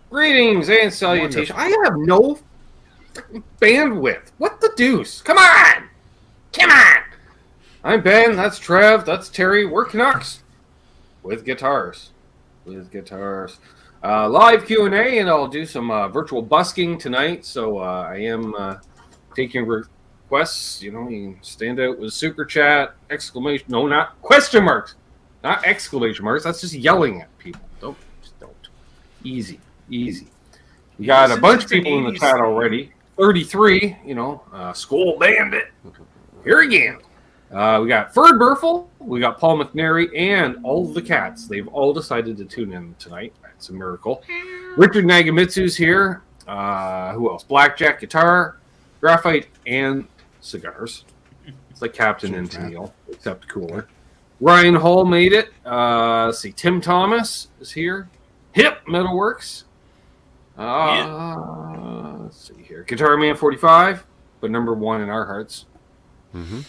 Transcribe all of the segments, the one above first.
Greetings and salutations. I have no bandwidth. What the deuce? Come on! Come on! I'm Ben, that's Trev, that's Terry. We're Canucks. With guitars. Live Q&A, and I'll do some virtual busking tonight. So I am taking requests. You know, you can stand out with super chat, exclamation. No, not question marks. Not exclamation marks. That's just yelling at people. Don't. Easy. We got a bunch of people in the chat already. 33, Skull Bandit. Here again. We got Ferd Burfel, we got Paul McNary, and all of the cats. They've all decided to tune in tonight. It's a miracle. Richard Nagamitsu's here. Who else? Blackjack Guitar, Graphite, and Cigars. It's like Captain and Tennille, except cooler. Ryan Hall made it. Let's see. Tim Thomas is here. Hip Metalworks. Let's see here. Guitar Man 45, but number one in our hearts. Mm-hmm.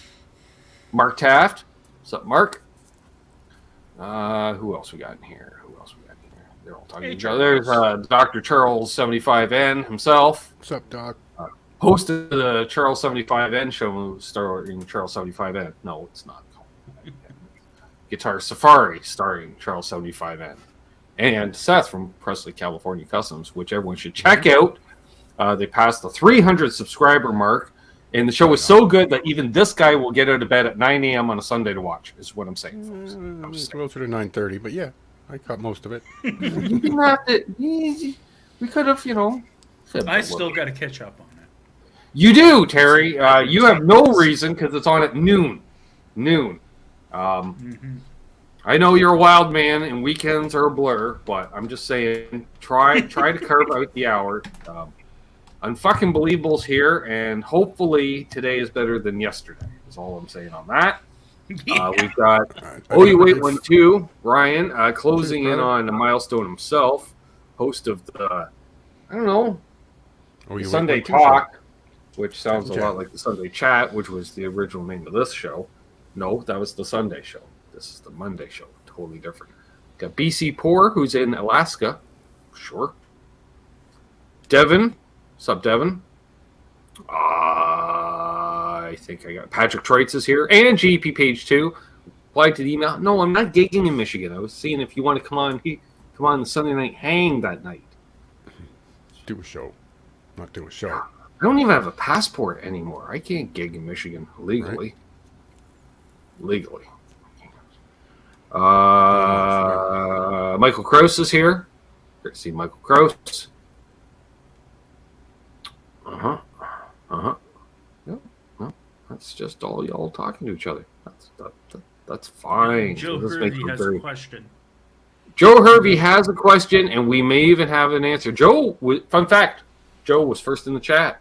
Mark Taft. What's up, Mark? Who else we got in here? They're all talking to each other. There's Dr. Charles 75N himself. What's up, Doc? Host of the Charles 75N show starring Charles 75N. No, it's not. Guitar Safari starring Charles 75N. And Seth from Presley, California Customs, which everyone should check out. They passed the 300 subscriber mark, and the show was so good that even this guy will get out of bed at 9 a.m. on a Sunday to watch, is what I'm saying, folks. Closer to 9:30, but yeah, I caught most of it. You didn't have to. We could have, I still got to catch up on it. You do, Terry. You have no reason because it's on at noon. I know you're a wild man and weekends are a blur, but I'm just saying, try to carve out the hour. Unfucking Believable's here, and hopefully today is better than yesterday. Is all I'm saying on that. We've got OU812, Ryan, closing in on a milestone himself, host of the, Sunday Talk, which sounds a lot like the Sunday Chat, which was the original name of this show. No, that was the Sunday show. This is the Monday show. Totally different. Got BC Poor, who's in Alaska. Sure. Devin. What's up, Devin? I think I got Patrick Treitz is here. And GP Page 2. Applied to the email. No, I'm not gigging in Michigan. I was seeing if you want to come on the Sunday night hang that night. Do a show. Not do a show. I don't even have a passport anymore. I can't gig in Michigan legally. Legally. Michael Krause is here. Great to see Michael Krause. Yep. No, that's just all y'all talking to each other. That's fine. Joe Hervey has a question. Joe Hervey has a question, and we may even have an answer. Fun fact, Joe was first in the chat.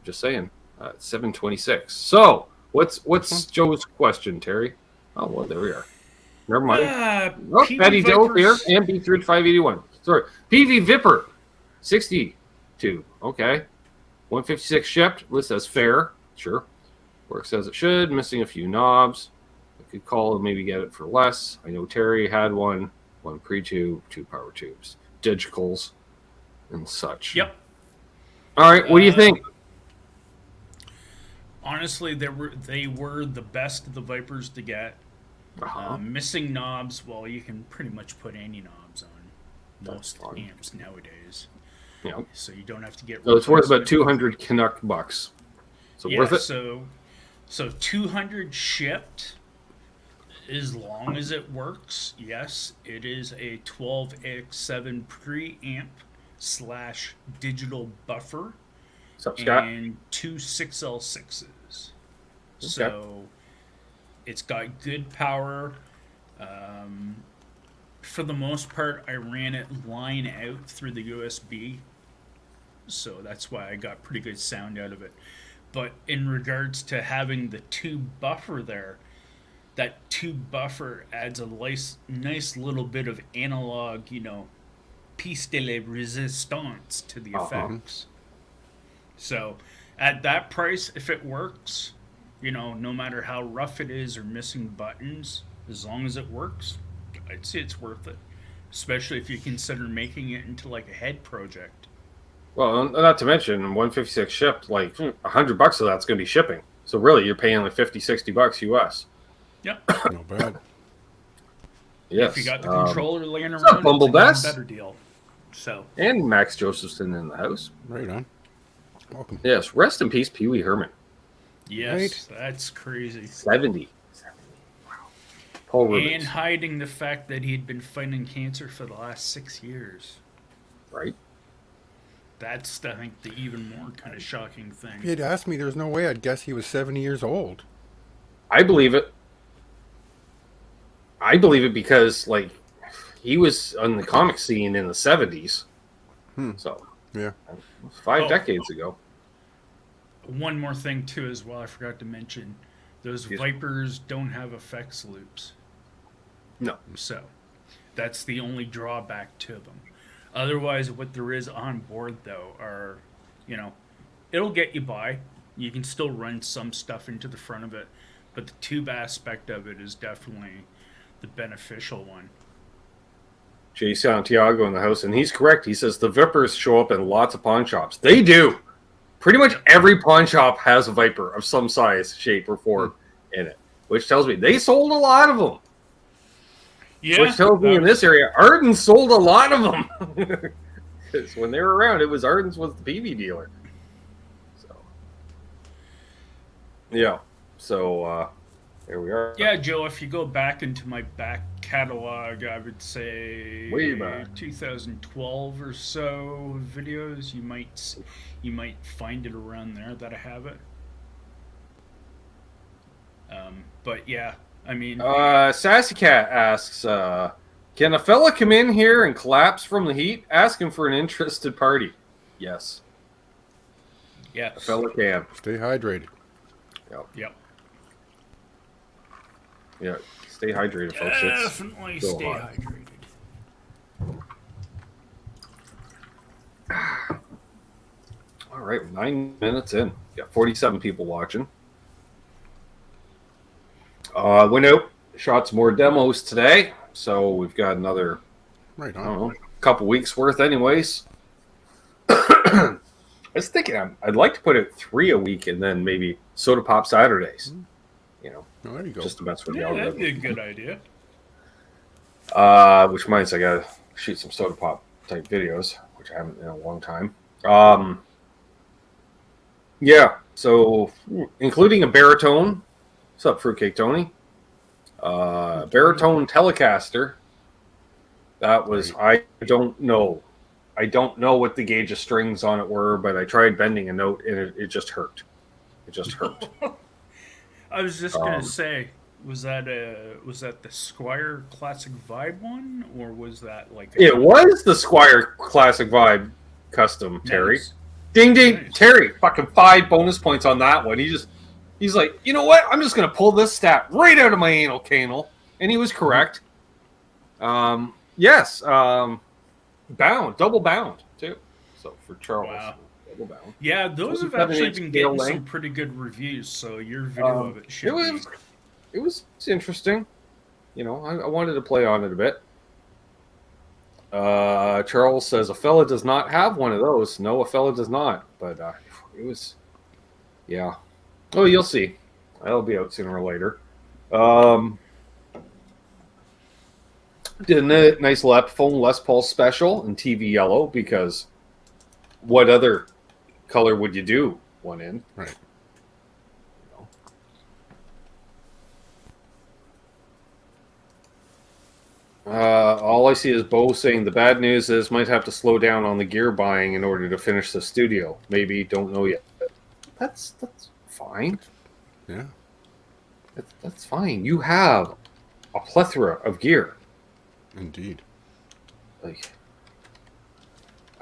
Just saying. 726. So, what's Joe's question, Terry? Oh, well, there we are. Never mind. Patty Dill here, and B3 581. Sorry. Peavey Viper, 62. Okay. 156 shipped. List as fair. Sure. Works as it should. Missing a few knobs. I could call and maybe get it for less. I know Terry had one pre-tube, 2 power tubes, digicals, and such. Yep. All right. What do you think? Honestly, they were the best of the Vipers to get. Missing knobs, well, you can pretty much put any knobs on most amps nowadays. Yeah. So you don't have to get. So it's worth about 200 Canuck bucks. So worth it. So 200 shipped, as long as it works. Yes, it is a 12X7 preamp / digital buffer. What's up, Scott? And 2 6L6s. So it's got good power. For the most part, I ran it line out through the USB. So that's why I got pretty good sound out of it. But in regards to having the tube buffer there, that tube buffer adds a nice little bit of analog, piece de resistance to the effects. So at that price, if it works, no matter how rough it is or missing buttons, as long as it works, I'd say it's worth it. especially if you consider making it into like a head project. Well, not to mention 156 shipped, like $100 of that's going to be shipping. So really, you're paying like $50-$60 US. Yep. No bad. Yes. If you got the controller laying up, around, Bumble it's an even Bess? better deal. So. And Max Josephson in the house. Right on. Welcome. Yes. Rest in peace, Pee Wee Herman. Yes, that's crazy. 70. Wow. Paul Rubens. And hiding the fact that he'd been fighting cancer for the last 6 years. Right. That's, I think, the even more kind of shocking thing. If you'd asked me, there's no way I'd guess he was 70 years old. I believe it. I believe it because, like, he was on the comic scene in the 70s. So, Yeah. 5 decades ago. One more thing, too, as well, I forgot to mention. Those Yes. Vipers don't have effects loops. No. So, that's the only drawback to them. Otherwise, what there is on board, though, are, it'll get you by. You can still run some stuff into the front of it. But the tube aspect of it is definitely the beneficial one. Jay Santiago in the house, and he's correct. He says the Vipers show up in lots of pawn shops. They do. Pretty much every pawn shop has a Viper of some size, shape, or form in it, which tells me they sold a lot of them. Yeah, Which tells me in this area, Arden sold a lot of them. Because when they were around, it was Arden's was the Peavey dealer. So, yeah. So, there we are. Yeah, Joe, if you go back into my back catalog, I would say Way back. 2012 or so videos, you might find it around there that I have it. But yeah, I mean, Sassy Cat asks, can a fella come in here and collapse from the heat? Asking for an interested party. Yes. yeah, A fella can. Stay hydrated. yep. Yeah. Stay hydrated, folks. It's Definitely so stay hot. hydrated. All right, we're 9 minutes in. Got 47 people watching. Went out, shot some more demos today, so we've got another, Right I on. don't know, couple weeks worth anyways. I was thinking I'd like to put out 3 a week and then maybe Soda Pop Saturdays. Oh, there you go. Just to mess with the Yeah, that'd algorithm. be a good idea. Which means I gotta shoot some Soda Pop type videos, which I haven't in a long time. Yeah, so including a baritone. What's up, Fruitcake Tony? Baritone Telecaster. That was, I don't know. I don't know what the gauge of strings on it were, but I tried bending a note and it just hurt. It just hurt. I was just gonna say, was that the Squire Classic Vibe one, or was that like It was the Squire Classic Vibe Custom, Terry. Nice. Ding ding, Nice. Terry, fucking 5 bonus points on that one. He's like, you know what? I'm just gonna pull this stat right out of my anal canal, and he was correct. Yes, bound, double bound too. So for Charles, Wow. double bound. Yeah, those have 27 actually inch been scale getting some length. pretty good reviews. So your video of it should It was interesting. I wanted to play on it a bit. Charles says a fella does not have one of those. No, a fella does not. But it was, yeah. Oh, you'll see. That'll be out sooner or later. Did a nice Epiphone Les Paul special in TV yellow because what other color would you do one in? Right. All I see is Bo saying the bad news is might have to slow down on the gear buying in order to finish the studio. Maybe, don't know yet. That's fine. Yeah. That's fine. You have a plethora of gear. Indeed. Like,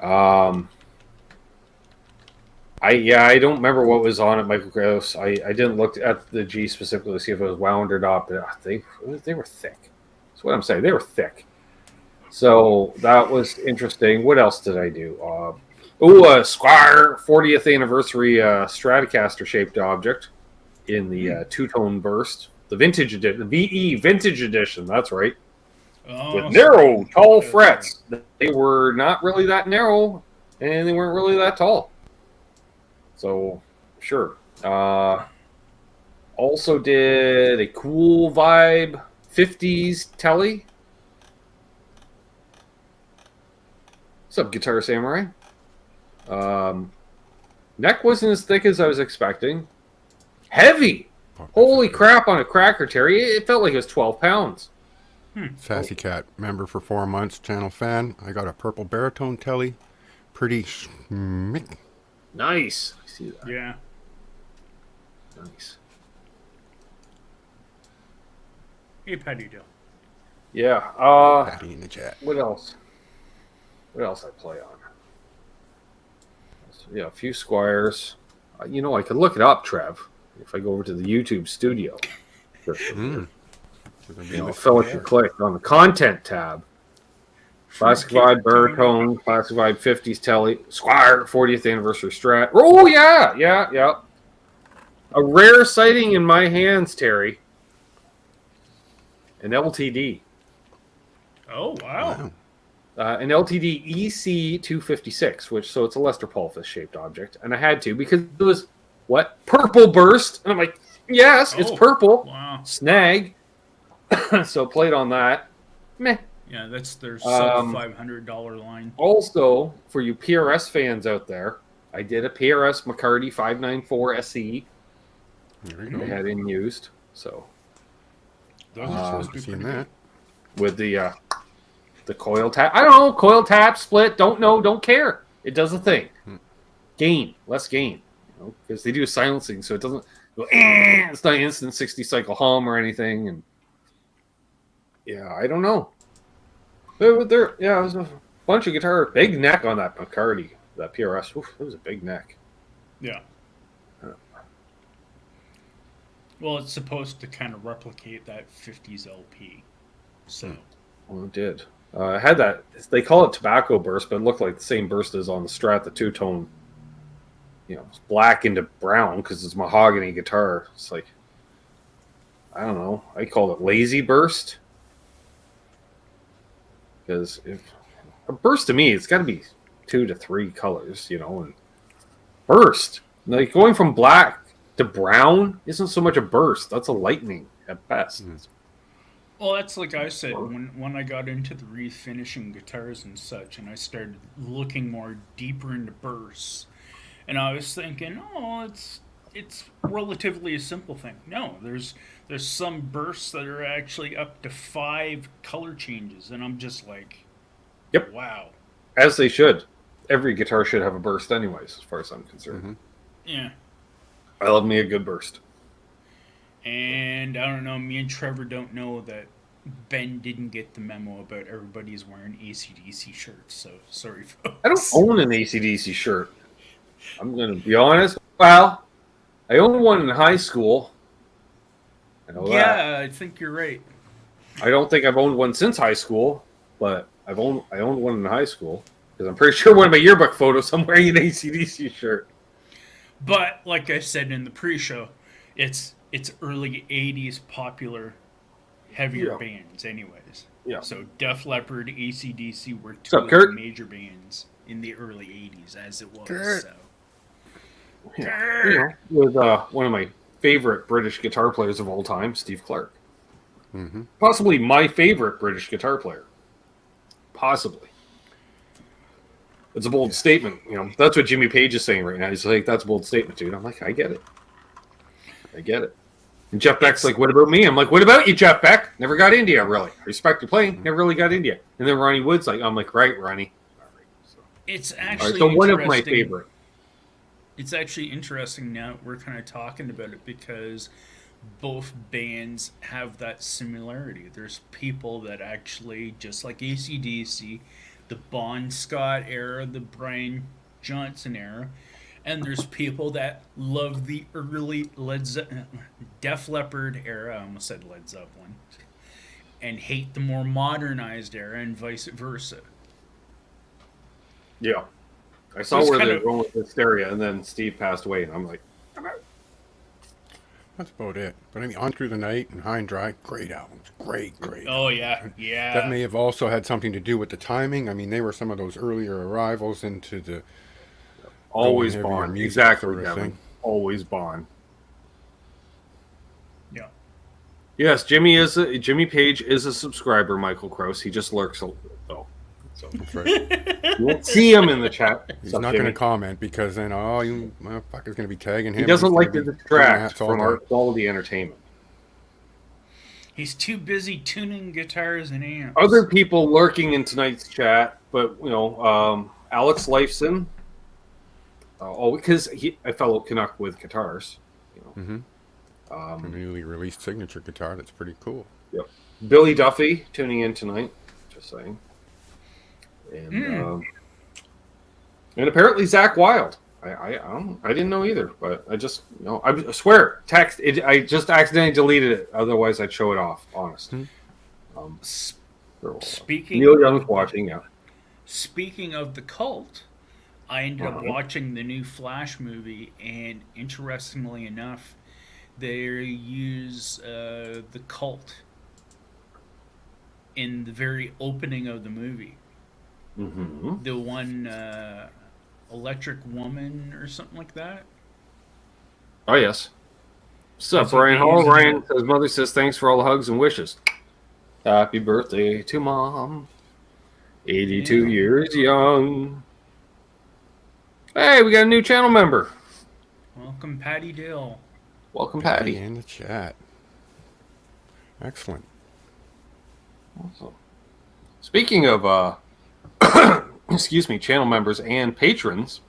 I don't remember what was on it, Michael Gross. I didn't look at the G specifically to see if it was wound or not, but they were thick. That's what I'm saying. They were thick. So that was interesting. What else did I do? Squire 40th anniversary Stratocaster shaped object in the two-tone burst. The vintage edition, the VE vintage edition. That's right. Oh, with narrow, so- tall that's frets. They were not really that narrow, and they weren't really that tall. So, sure. Also did a cool vibe 50s Tele. What's up, Guitar Samurai? Neck wasn't as thick as I was expecting. Heavy! Holy crap on a cracker, Terry. It felt like it was 12 pounds. Sassy Cat, member for 4 months, channel fan. I got a purple baritone Tele. Pretty schmick. Nice. I see that. Yeah. Nice. Hey, Paddy Dill. Yeah. Patty in the chat. What else? What else I play on? Yeah, a few Squires. You know, I could look it up, Trev, if I go over to the YouTube studio. You know, Philip can click on the content tab. Classic Vibe Baritone, Classic Vibe 50s Tele, Squire 40th Anniversary Strat. Oh, yeah. A rare sighting in my hands, Terry. An LTD. Oh, wow. An LTD EC256, which, so it's a Lester Pulfus shaped object. And I had to because it was, what? Purple burst. And I'm like, yes, it's purple. Wow. Snag. So played on that. Meh. Yeah, that's their sub $500 line. Also, for you PRS fans out there, I did a PRS McCarty 594 SE. There you go. I had in used. So Those are supposed to be Seen pretty that. with the coil tap. I don't know, coil tap, split, don't know, don't care. It does a thing. Gain, less gain. You know, because they do silencing, so it doesn't go, it's not instant 60 cycle hum or anything. And yeah, I don't know. It was a bunch of guitar, big neck on that McCarty, that PRS. Oof, it was a big neck. Yeah. Well, it's supposed to kind of replicate that 50s LP. So. Well, it did. I had that. They call it tobacco burst, but it looked like the same burst as on the Strat, the two-tone. You know, it's black into brown because it's mahogany guitar. It's like, I don't know. I call it lazy burst. Because if a burst to me, it's got to be 2 to 3 colors, you know, and burst. Like going from black to brown isn't so much a burst. That's a lightning at best. Well, that's like I said, when I got into the refinishing guitars and such, and I started looking more deeper into bursts, and I was thinking, it's relatively a simple thing. No, there's some bursts that are actually up to 5 color changes, and I'm just like, yep, wow. As they should. Every guitar should have a burst, anyways, as far as I'm concerned. Yeah. I love me a good burst. And I don't know, me and Trevor don't know that Ben didn't get the memo about everybody's wearing AC/DC shirts, so sorry, folks. I don't own an AC/DC shirt. I'm going to be honest. Well, I owned one in high school. I know that. I think you're right. I don't think I've owned one since high school, but I owned one in high school because I'm pretty sure one of my yearbook photos I'm wearing an AC/DC shirt. But like I said in the pre-show, it's early '80s popular heavier bands, anyways. Yeah. So Def Leppard, AC/DC were two What's up, of Kurt? the major bands in the early '80s, as it was. Kurt. So. Yeah. You know, with one of my favorite British guitar players of all time, Steve Clark. Possibly my favorite British guitar player. Possibly. It's a bold statement. You know, that's what Jimmy Page is saying right now. He's like, that's a bold statement, dude. I'm like, I get it. And Jeff Beck's like, what about me? I'm like, what about you, Jeff Beck? Never got India, really. I respect your playing. Never really got India. And then Ronnie Wood's like, I'm like, right, Ronnie. All right, so. It's actually so one of my favorite. It's actually interesting now we're kind of talking about it because both bands have that similarity. There's people that actually, just like AC/DC, the Bon Scott era, the Brian Johnson era, and there's people that love the early Def Leppard era, I almost said Led Zeppelin, and hate the more modernized era, and vice versa. Yeah. I saw where they were going with Hysteria, and then Steve passed away, and I'm like, That's about it. But I mean, On Through the Night and High and Dry, great albums. Great. Oh yeah, That yeah. may have also had something to do with the timing. I mean, they were some of those earlier arrivals into the Always going heavier Bond. music Exactly, sort of Devin. thing. Always Bond. Yeah. Yes, Jimmy Page is a subscriber, Michael Krause. He just lurks a little, though. So That's right. you won't see him in the chat. He's So, not going Jimmy, to comment because then, you motherfucker's going to be tagging him. he doesn't He's like to gonna be distract hats all from day. our quality entertainment. He's too busy tuning guitars and amps. Other people lurking in tonight's chat, but Alex Lifeson, because a fellow Canuck with guitars. Mm-hmm. A newly released signature guitar that's pretty cool. Yep. Billy Duffy tuning in tonight. Just saying. And apparently Zach Wilde. I didn't know either, but I just I swear I just accidentally deleted it. Otherwise, I'd show it off. Honest. Speaking Neil Young's watching. Yeah. Speaking of the Cult, I ended up watching the new Flash movie, and interestingly enough, they use the Cult in the very opening of the movie. Mm-hmm. The one Electric Woman or something like that. Oh yes. What's up, That's Ryan Hall? amazing. Ryan, his mother says thanks for all the hugs and wishes. Happy birthday to Mom. 82 years young. Hey, we got a new channel member. Welcome, Patty Dill. Welcome, Patty. In the chat. Excellent. Awesome. Speaking of excuse me, channel members and patrons,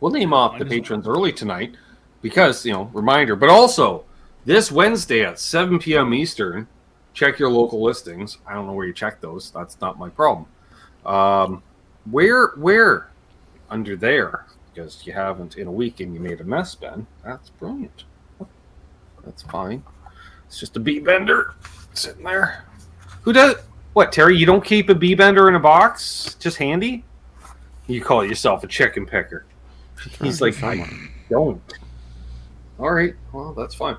we'll name off the patrons early tonight because, reminder, but also this Wednesday at 7 p.m. Eastern, check your local listings. I don't know where you check those. That's not my problem. Where under there, because you haven't in a week and you made a mess, Ben. That's brilliant. That's fine. It's just a B bender sitting there. Who does what, Terry? You don't keep a B bender in a box? Just handy? You call yourself a chicken picker. He's like, I don't. All right. Well, that's fine.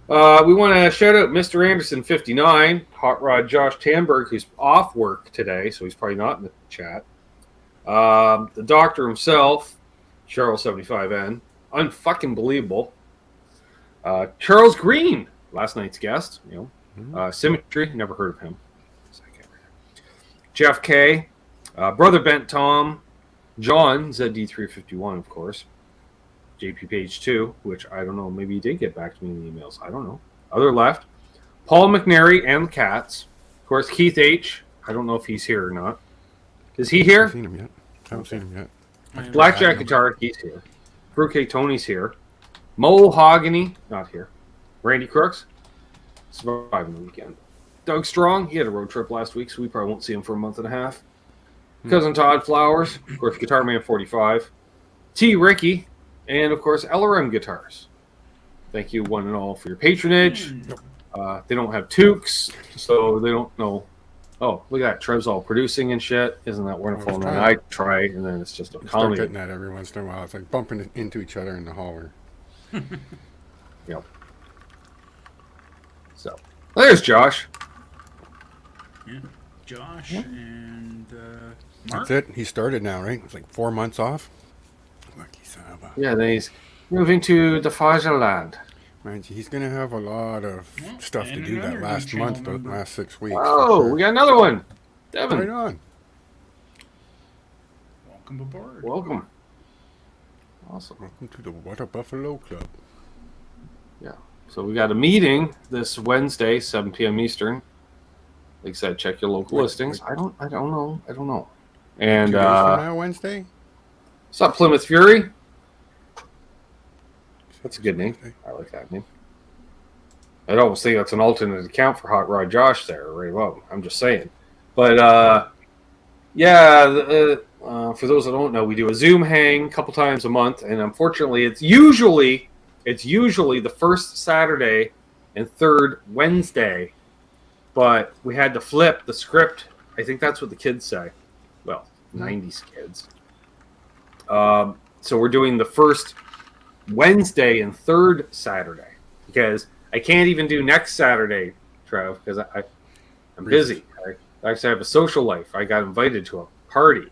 We want to shout out Mr. Anderson 59, Hot Rod Josh Tamberg, who's off work today, so he's probably not in the chat. The doctor himself, Cheryl 75N, unfucking believable. Charles Green, last night's guest, Symmetry, never heard of him. Jeff K, Brother Bent Tom, John ZD351, of course. JP Page 2, which I don't know, maybe he did get back to me in the emails. I don't know. Other left. Paul McNary and the Cats. Of course, Keith H. I don't know if he's here or not. Is he here? I haven't seen him yet. Blackjack Guitar, he's here. Fruitcake Tony's here. Mo Hogany, not here. Randy Crooks, surviving the weekend. Doug Strong, he had a road trip last week, so we probably won't see him for a month and a half. Cousin Todd Flowers, of course, Guitar Man 45. T. Ricky, and of course, LRM Guitars. Thank you, one and all, for your patronage. They don't have toques, so they don't know. Oh, look at that. Trev's all producing and shit. Isn't that wonderful? And then I try, and then it's just a Start comedy. getting that every once in a while. It's like bumping into each other in the hallway. Yep. So, there's Josh. Yeah. Josh and Mark. That's it. He started now, right? It's like 4 months off. Lucky son of a... Yeah, then he's moving to the Fatherland. Man, he's going to have a lot of stuff to and do that another last new month, channel the member. last 6 weeks. Oh, for sure. we got another one. Devin, Right on. Welcome aboard. welcome. Awesome. Welcome to the What a Buffalo Club. Yeah. So we got a meeting this Wednesday, 7 p.m. Eastern. Like I said, check your local listings. I don't know. And 2 days from now, Wednesday? what's up, Plymouth Fury? That's a good name. I like that name. I'd almost think that's an alternate account for Hot Rod Josh there, right? Well, I'm just saying. But for those that don't know, we do a Zoom hang a couple times a month, and unfortunately, it's usually the first Saturday and third Wednesday. But we had to flip the script. I think that's what the kids say. Well, 90s kids. So we're doing the first Wednesday and third Saturday. because I can't even do next Saturday, Trev, because I'm busy. I actually have a social life. I got invited to a party,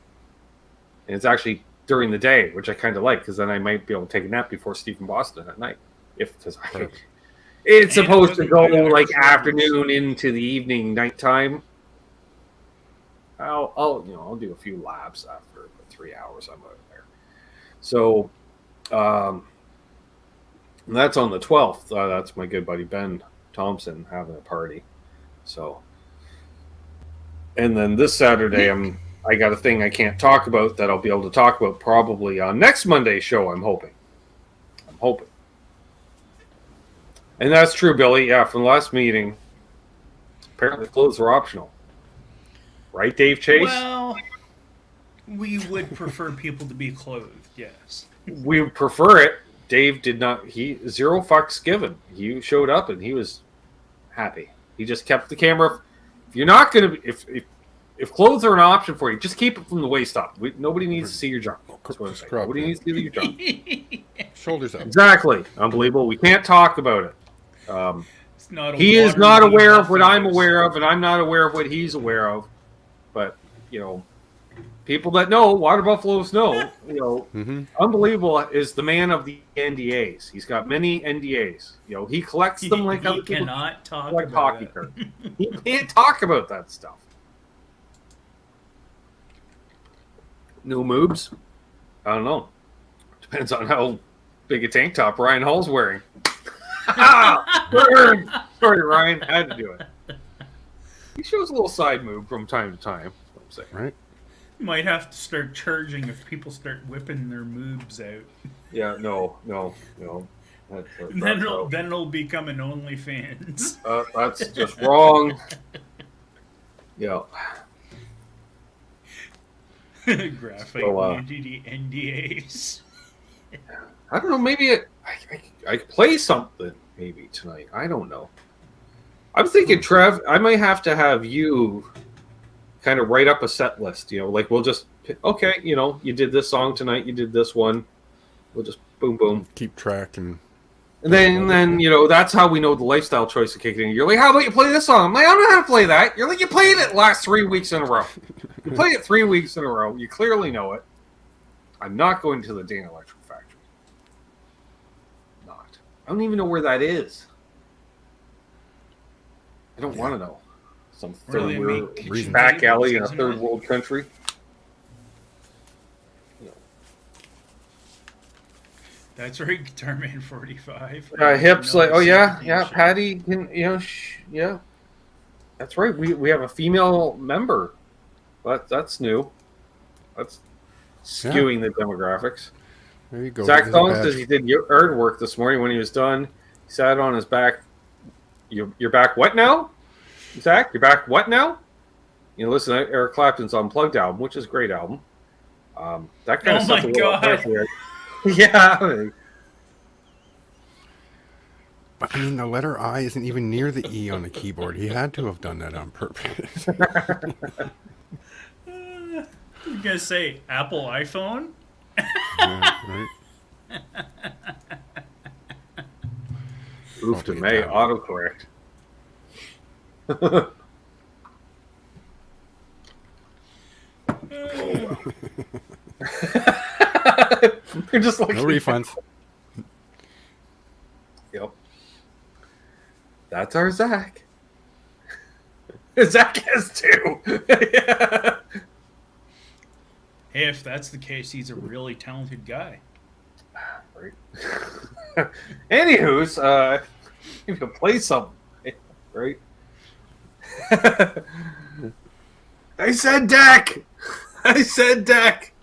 and it's actually during the day, which I kind of like, because then I might be able to take a nap before Stephen Boston at night. It's supposed to go like afternoon into the evening, nighttime. I'll do a few laps after 3 hours. I'm out there. So, and that's on the 12th. That's my good buddy Ben Thompson having a party. So, and then this Saturday, I got a thing I can't talk about that I'll be able to talk about probably on next Monday's show. I'm hoping. And that's true, Billy. Yeah, from the last meeting, apparently clothes were optional. Right, Dave Chase? Well, we would prefer people to be clothed, yes. We would prefer it. Dave did not. He zero fucks given. He showed up and he was happy. He just kept the camera. If you're not going to, if clothes are an option for you, just keep it from the waist up. Nobody needs to see your junk. That's what I'm saying. Nobody needs to see your junk. Shoulders up. Exactly. Unbelievable. We can't talk about it. He is not aware of what I'm aware of, and I'm not aware of what he's aware of. But, people that know, water buffaloes know, Unbelievable is the man of the NDAs. He's got many NDAs. He collects them like other people cannot talk like about hockey cards. He can't talk about that stuff. No moobs? I don't know. Depends on how big a tank top Ryan Hall's wearing. Burn! Sorry, Ryan. I had to do it. He shows a little side moob from time to time. That's what I'm saying. Right? Might have to start charging if people start whipping their moobs out. Yeah, no. Then it'll become an OnlyFans. That's just wrong. Yeah. Graphite NDAs. I don't know. Maybe I could play something maybe tonight. I don't know. I'm thinking, Trev, I might have to have you kind of write up a set list. Like we'll just okay. You did this song tonight. You did this one. We'll just boom, boom. Keep track and then that's how we know the lifestyle choice is kicking in. You're like, how about you play this song? I'm like, I don't know how to play that. You're like, you played it last 3 weeks in a row. You played it 3 weeks in a row. You clearly know it. I'm not going to the Dana Electric Factory. Not. I don't even know where that is. I don't want to know. Some third world back alley in a third world country. That's right, Guitar Man 45. Hips like, oh yeah, Patty can, yeah. That's right. We have a female member. That's new. That's skewing the demographics. There you go. Zach Thomas says he did yard work this morning. When he was done, he sat on his back. You're back what now? Zach, you're back what now? Listen to Eric Clapton's Unplugged album, which is a great album. That kind of stuff. Oh my God. Yeah. But the letter I isn't even near the E on the keyboard. He had to have done that on purpose. You gonna say Apple iPhone? Yeah, right. Oof to May autocorrect. They're just like no refunds. Yep. That's our Zach. Zach has two. Yeah. Hey, if that's the case, he's a really talented guy. Right. Anywho's, you can play something, right? I said deck. I said deck.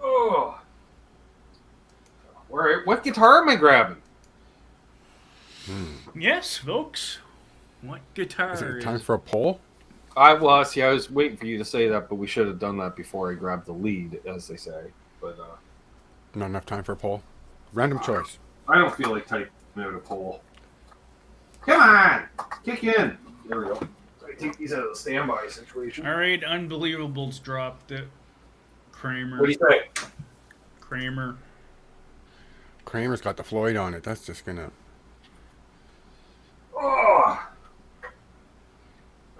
Oh. What guitar am I grabbing? Yes, folks. What guitar is it time for a poll? I was waiting for you to say that, but we should have done that before I grabbed the lead, as they say. But not enough time for a poll. Random choice. I don't feel like typing out a poll. Come on, kick in. There we go. So I take these out of the standby situation. All right, Unbelievable's dropped it. Kramer. What do you say? Kramer. Kramer's got the Floyd on it. That's just gonna. Oh,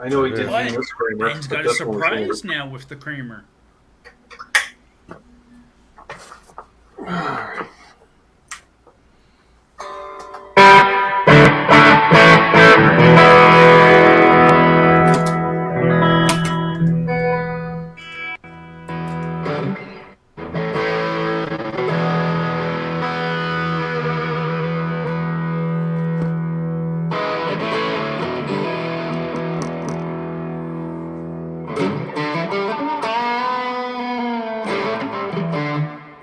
I know he did What? this Kramer. Ben's but got a this one was surprise now with the Kramer.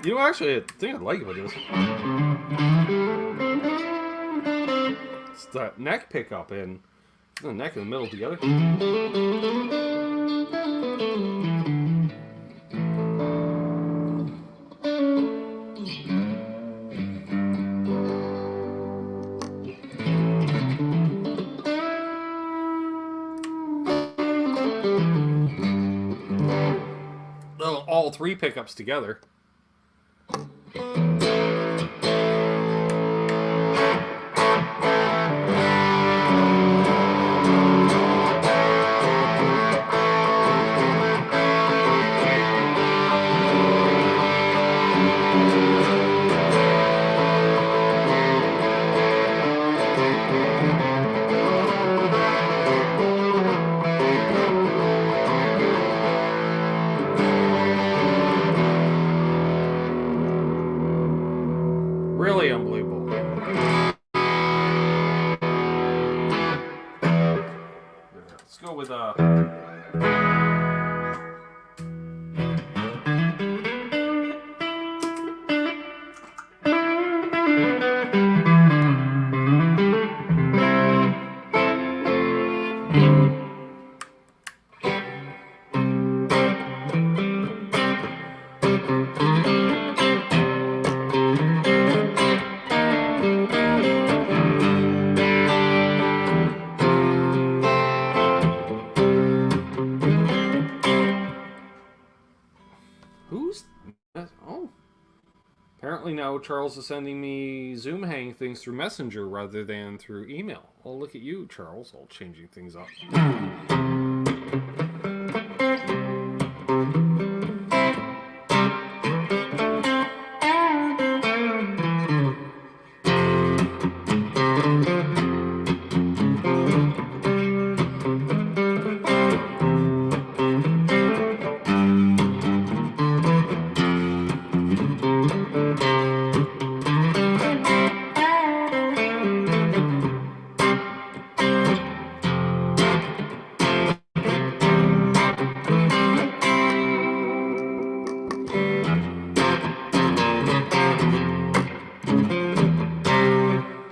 You know, actually, the thing I like about this, it's that neck pickup and the neck in the middle together. Well, all three pickups together. Really unbelievable. Let's go with who's oh. Apparently now Charles is sending me Zoom hang things through Messenger rather than through email. Well, look at you, Charles, all changing things up.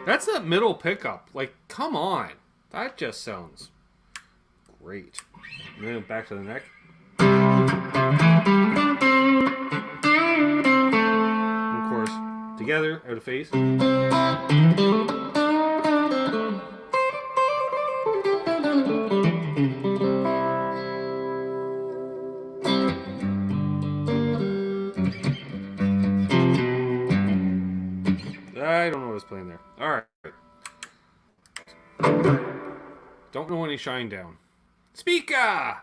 That's that middle pickup. Like, come on. That just sounds great. And then back to the neck. And of course, together, out of phase. I don't know what I was playing there. Alright. Don't know any shine down. Speaker!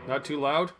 Not too loud?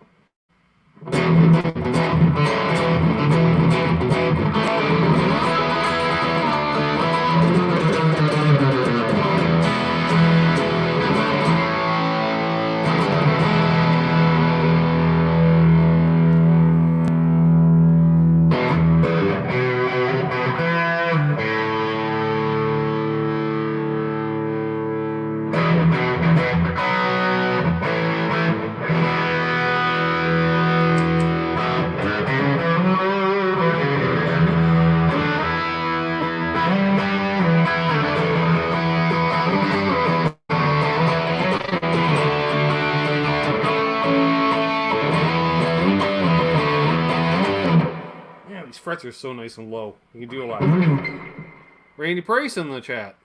frets are so nice and low. You can do a lot. Randy Price in the chat.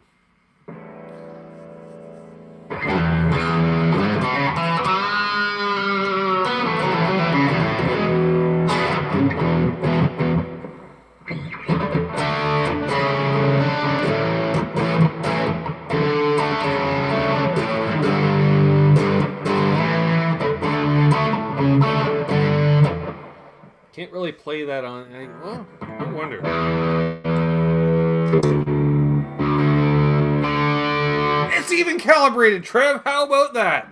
Can't really play that on. Well, I wonder. It's even calibrated, Trev. How about that?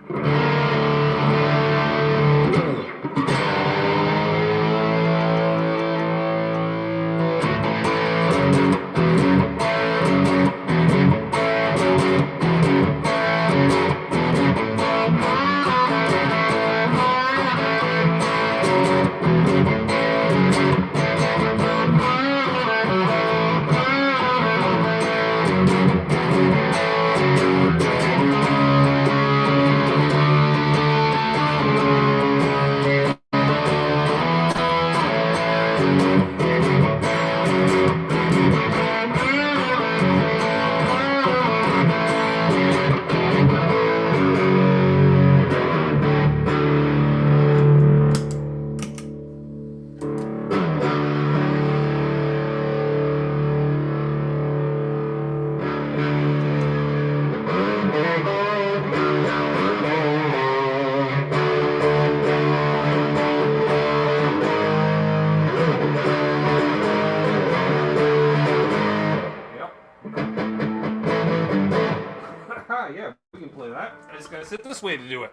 Yeah, we can play that. I just gotta sit this way to do it.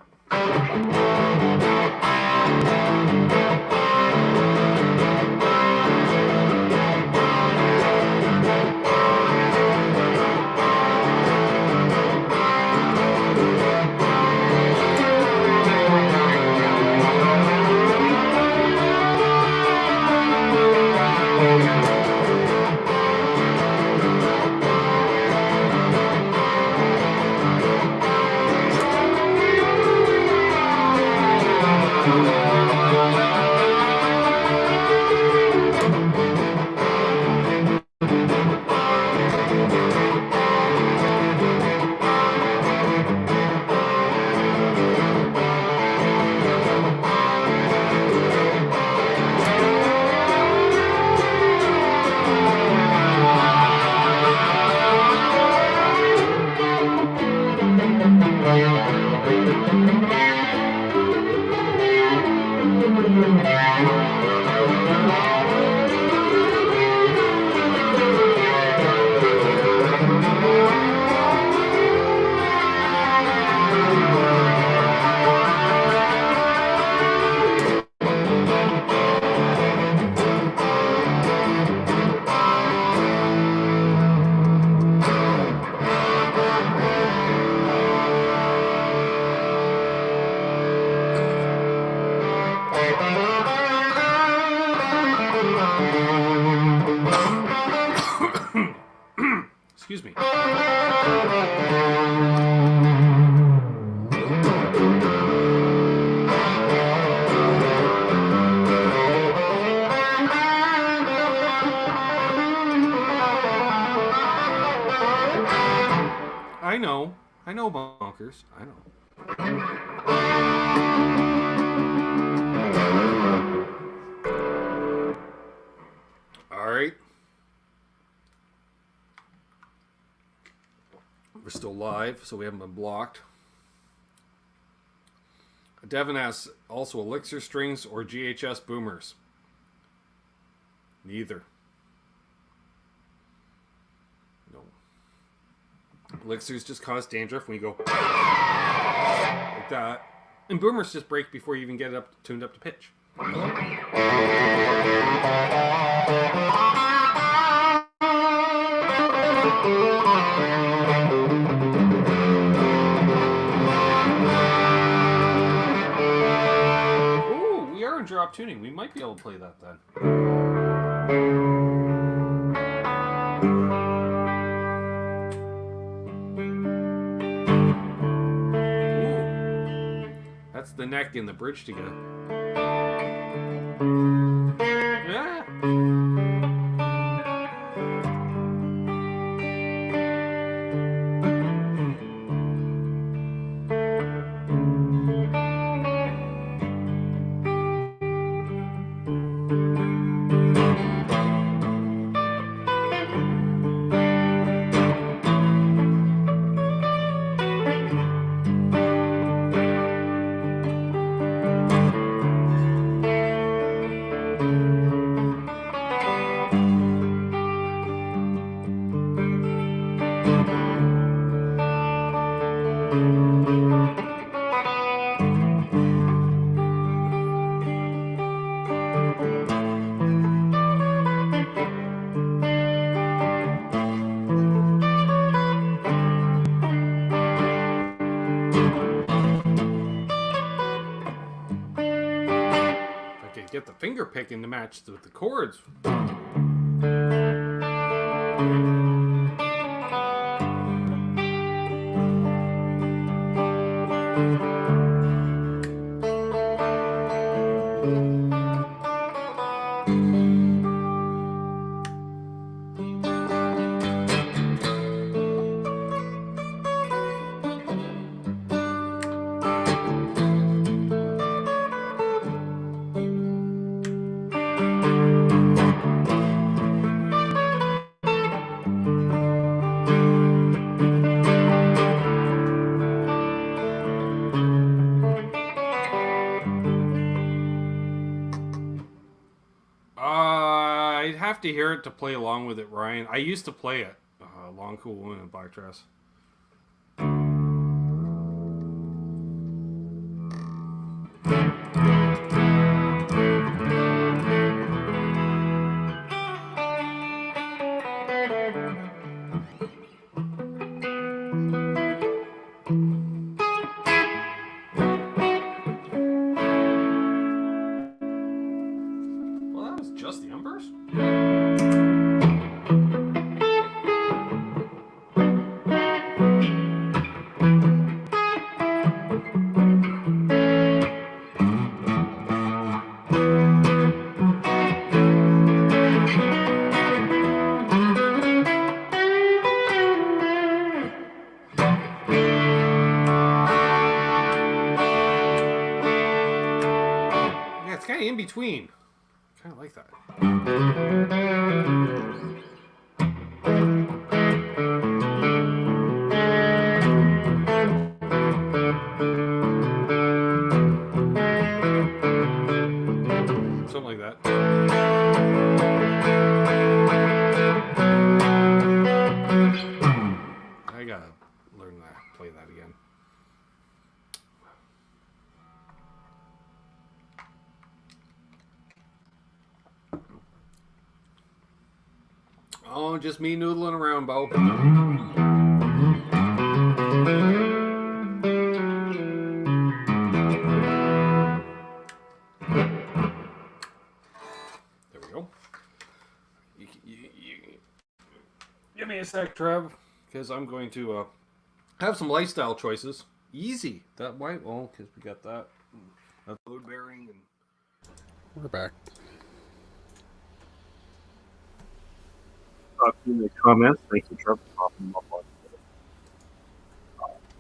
Excuse me. I know bonkers. I know. All right. We're still live, so we haven't been blocked. Devin asks, also Elixir strings or GHS boomers? Neither. No. Elixirs just cause dandruff when you go like that. And boomers just break before you even get it tuned up to pitch. Ooh, we are in drop tuning. We might be able to play that then. That's the neck and the bridge together. Yeah. Get the finger picking to match with the chords. I'd have to hear it to play along with it, Ryan. I used to play it. Long Cool Woman in Black Dress. Well, that was just the Embers. Kind of in between. Kind of like that. Something like that. I gotta learn that, play that again. Oh, just me noodling around, Bo. There we go. You give me a sec, Trev, because I'm going to have some lifestyle choices. Easy. That why? Well, because we got that. That's load bearing and. We're back. In the comments, thank you, Trevor, for popping them up on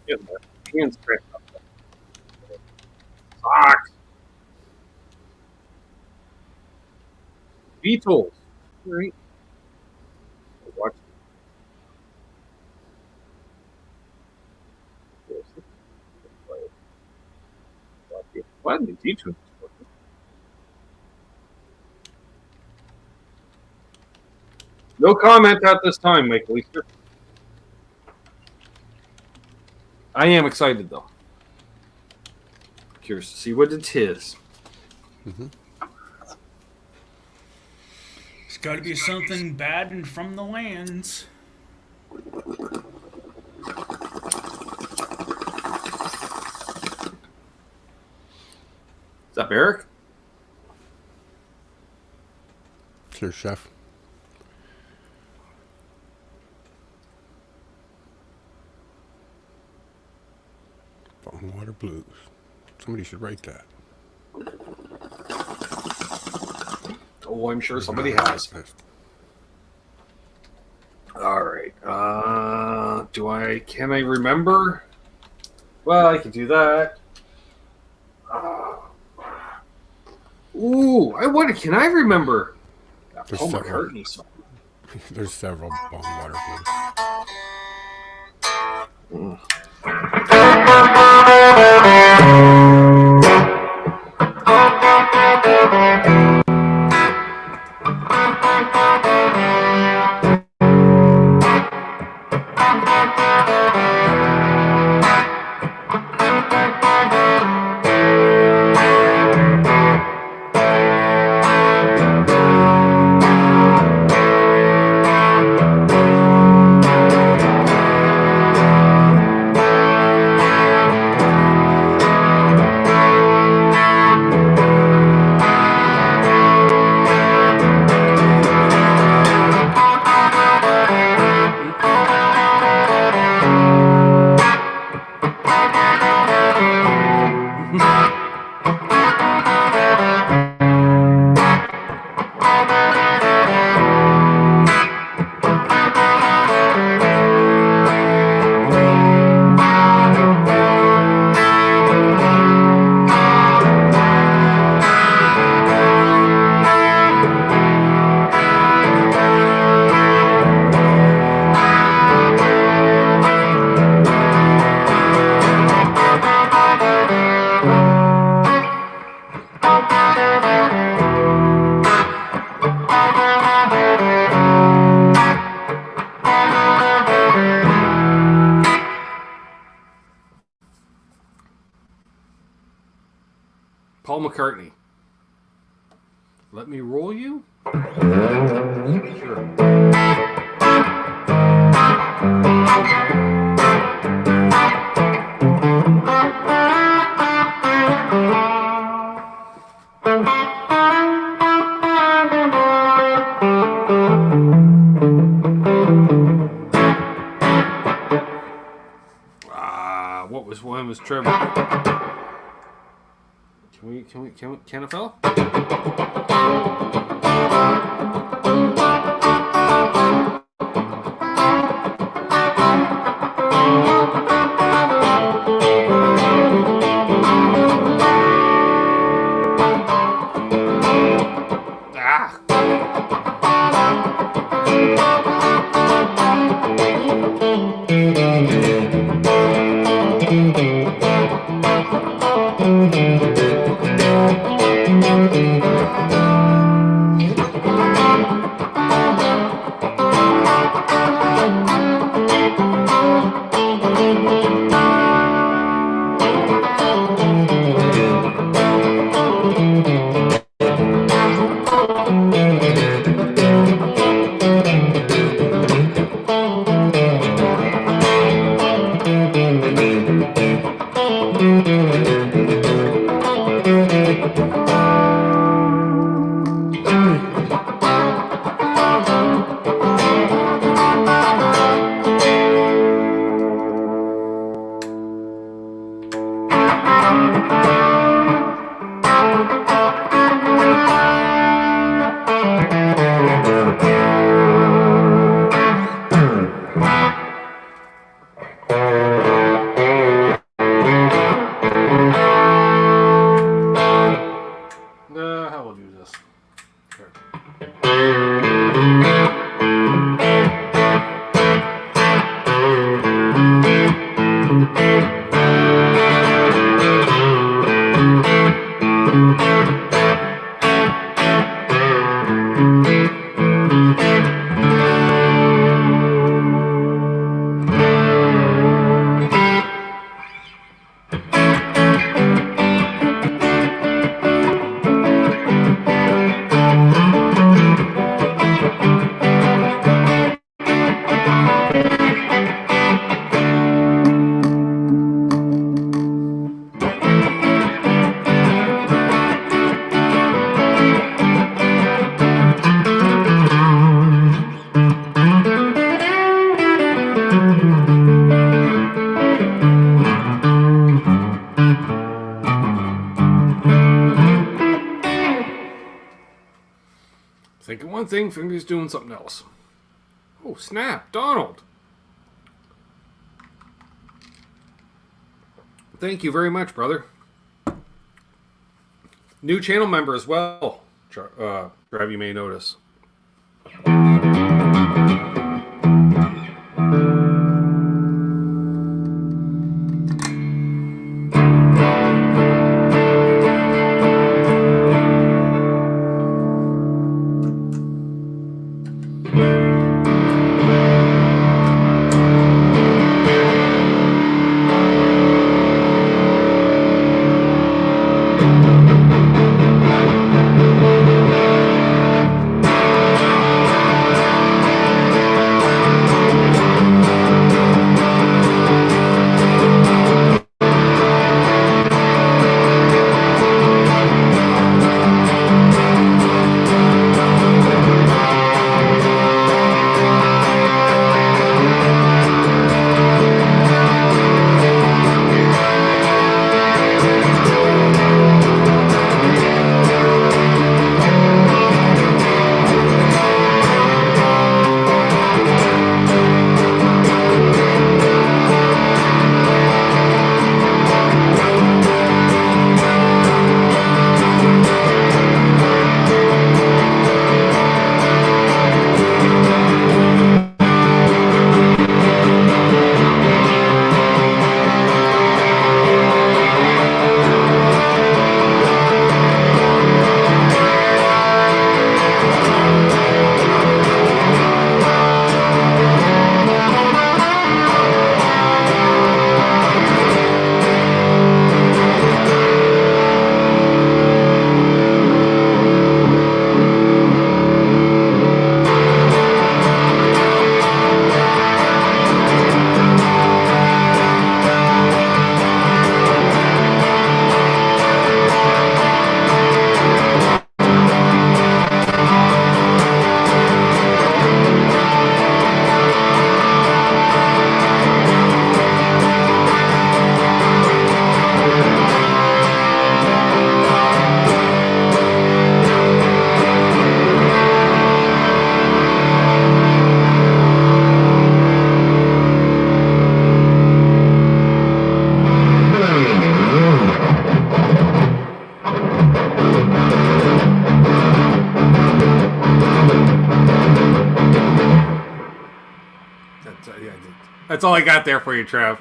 yeah, my hands cramped up. Socks. Beatles. All right. Watch. Why didn't they teach me? No comment at this time, Michael Easter. I am excited, though. Curious to see what it is. Mm-hmm. It's got to be something bad and from the lands. What's up, Eric? Cheers, chef. Water Blues. Somebody should write that. Oh, I'm sure somebody has. All right. Can I remember? Well, I can do that. Can I remember? There's Paul several. McCartney song. There's several Bong Water Blues. Paul McCartney. Let me roll you? Sure. What was one was Trevor? Can a fella? How will do this? Thinking one thing, fingers doing something else. Oh, snap. Donald. Thank you very much, brother. New channel member as well, Drive, you may notice. all I got there for you, Trev.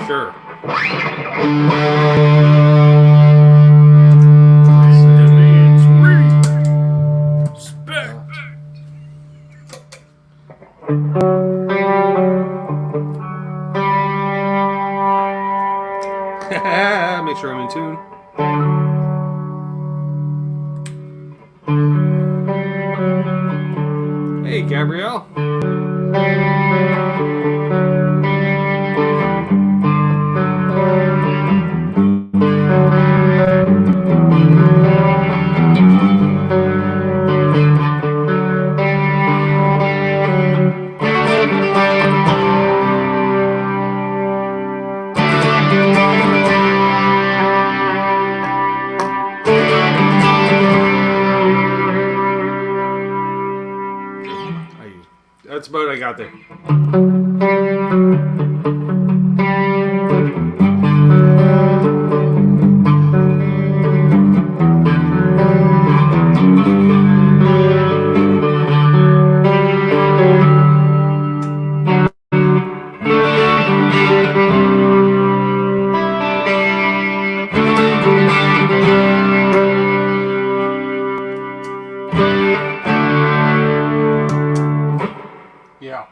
Sure. Make sure I'm in tune. Hey, Gabrielle. That's about what I got there. Yeah.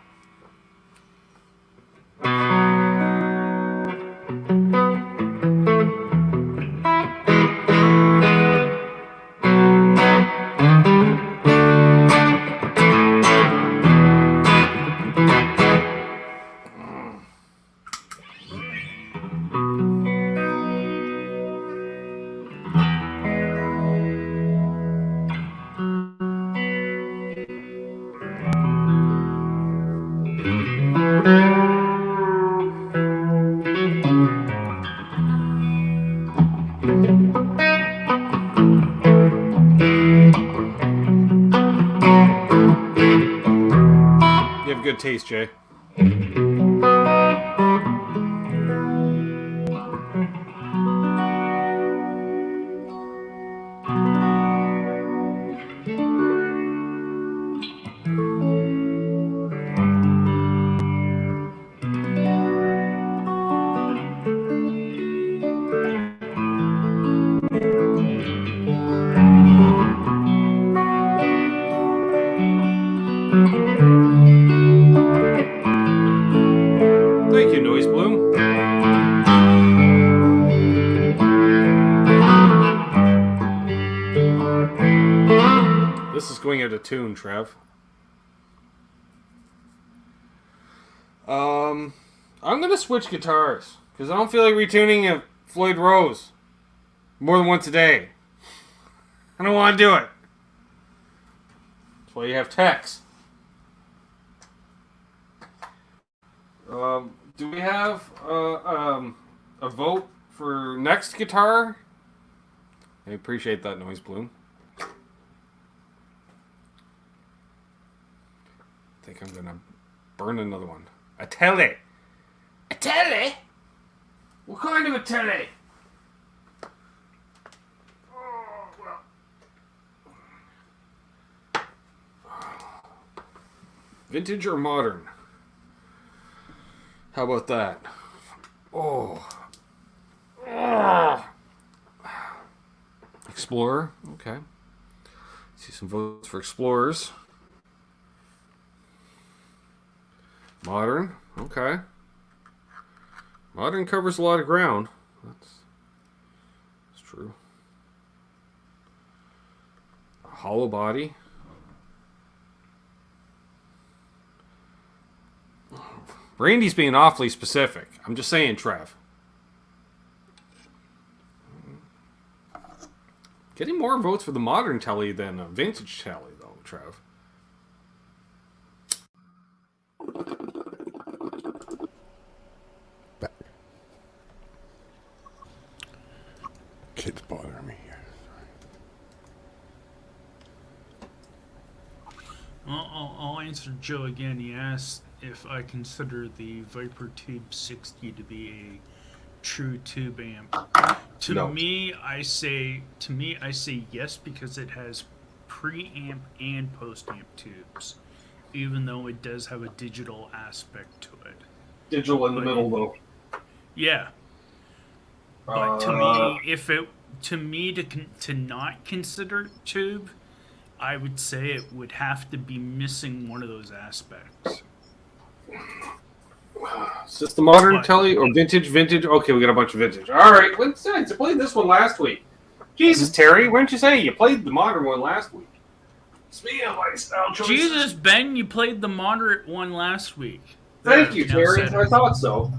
You have good taste, Jay. Thank you, Noise Bloom. This is going out of tune, Trev. I'm gonna switch guitars because I don't feel like retuning a Floyd Rose more than once a day. I don't want to do it. That's why you have techs. Do we have a vote for next guitar? I appreciate that, Noise Bloom. I think I'm gonna burn another one. A Tele. A Tele? What kind of a Tele? Oh, well. Vintage or modern? How about that? Oh. Explorer. Okay. See some votes for Explorers. Modern. Okay. Modern covers a lot of ground. That's true. A hollow body. Randy's being awfully specific. I'm just saying, Trev. Getting more votes for the modern Tele than a vintage Tele, though, Trev. Kids bothering me here. I'll answer Joe again. He asked if I consider the Viper Tube 60 to be a true tube amp. No. To me, I say yes because it has preamp and postamp tubes, even though it does have a digital aspect to it. Digital in the But middle, though. Yeah, but to me, if it to me to not consider tube, I would say it would have to be missing one of those aspects. Is this the modern But Tele or vintage? Vintage. Okay, we got a bunch of vintage. All right. What's that? I played this one last week. Jesus, Terry, why didn't you say you played the modern one last week? It's me a lifestyle choices. Jesus, Ben, you played the moderate one last week. Thank you, Now Terry. said I it. thought so.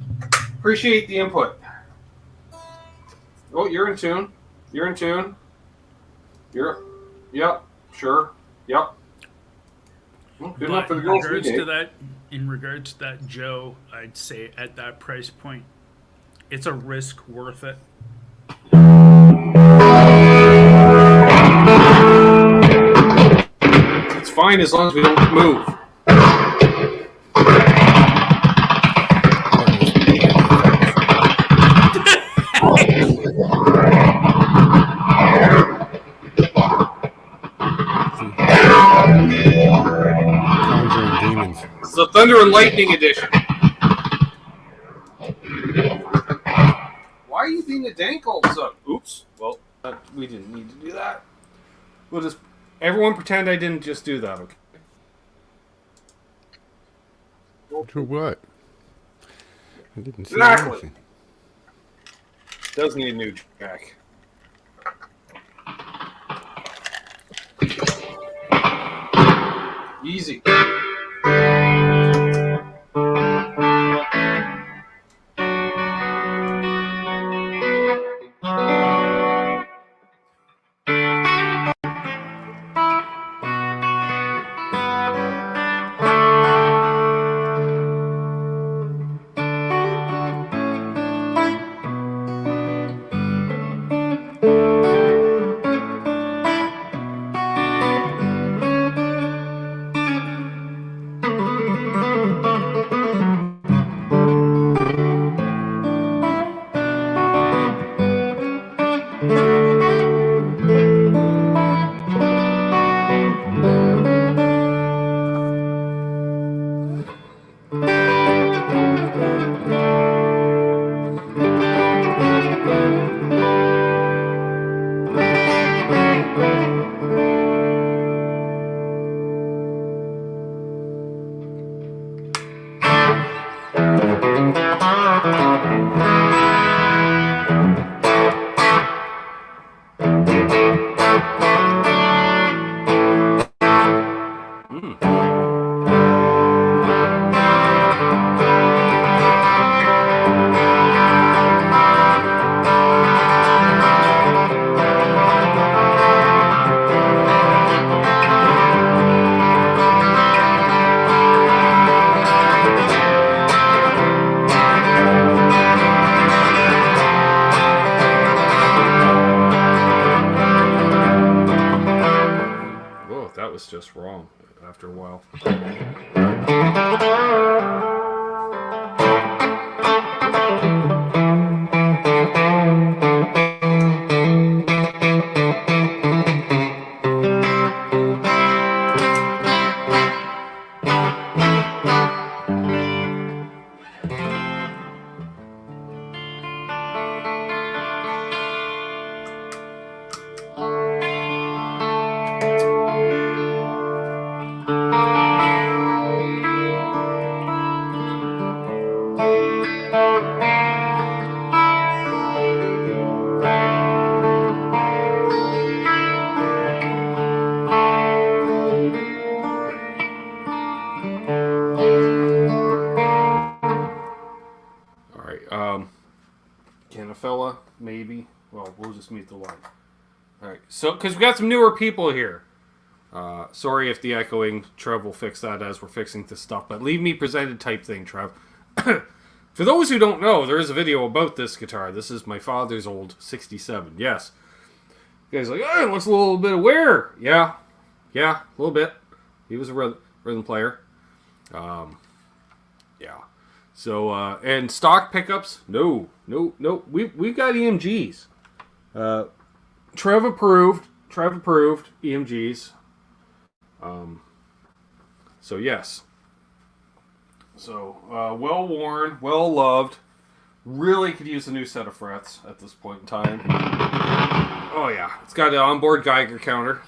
Appreciate the input. Oh, you're in tune. You're in tune. Yep. Sure. Yep. Well, good enough for the girls' weekend. In regards to that, Joe, I'd say at that price point, it's a risk worth it. It's fine as long as we don't move. Conjuring demons. It's the Thunder and Lightning edition. Why are you being a dank all of a sudden? Oops. Well, we didn't need to do that. We'll just... Everyone pretend I didn't just do that, okay? To what? I didn't see Exactly. anything. Does need a new jack. Easy. That was just wrong after a while. Can a fella? Maybe. Well, we'll just meet the line. All right. So, because we got some newer people here. Sorry if the echoing. Trev will fix that as we're fixing this stuff. But leave me presented type thing, Trev. For those who don't know, there is a video about this guitar. This is my father's old 67. Yes. You guys are like, oh, it looks a little bit of wear. Yeah, a little bit. He was a rhythm player. Yeah. So, and stock pickups? No. We've got EMGs. Trev approved. EMGs. So yes. So well worn, well loved. Really could use a new set of frets at this point in time. Oh yeah, it's got an onboard Geiger counter.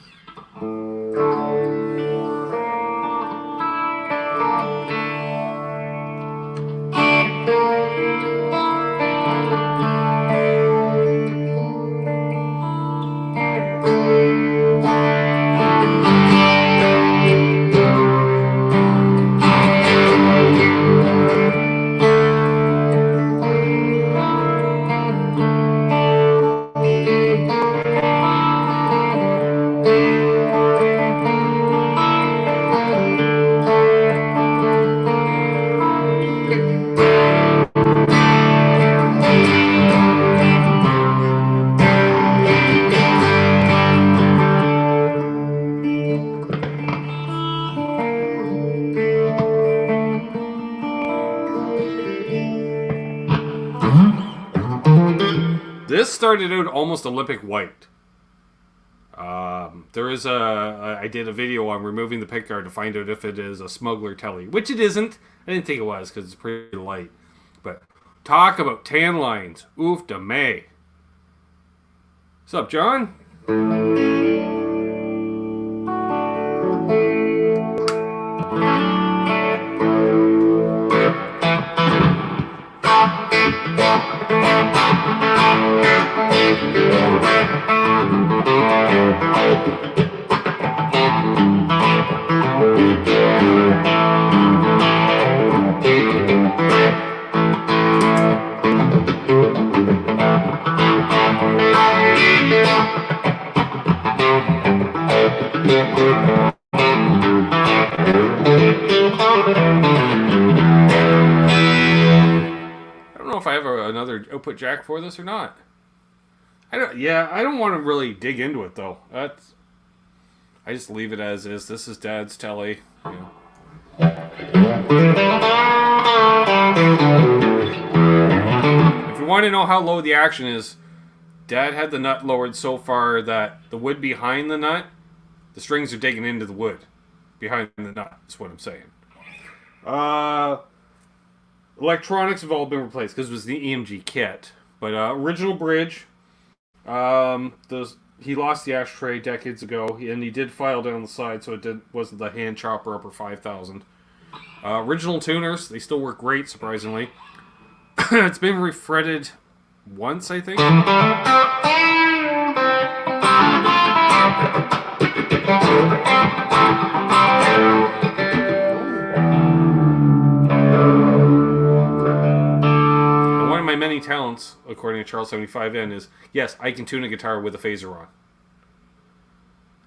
This started out almost Olympic white. I did a video on removing the pickguard to find out if it is a smuggler Tele, which it isn't. I didn't think it was because it's pretty light. But talk about tan lines. Oof da may. What's up, John? If I have another output jack for this or not. I don't want to really dig into it though. I just leave it as is. This is Dad's Tele. If you want to know how low the action is, Dad had the nut lowered so far that the wood behind the nut, the strings are digging into the wood behind the nut. That's what I'm saying. Electronics have all been replaced because it was the EMG kit. But original bridge, he lost the ashtray decades ago, and he did file down the side, so wasn't the hand chopper upper 5000. Original tuners, they still work great, surprisingly. It's been refretted once, I think. My many talents, according to Charles 75N, is yes, I can tune a guitar with a phaser on.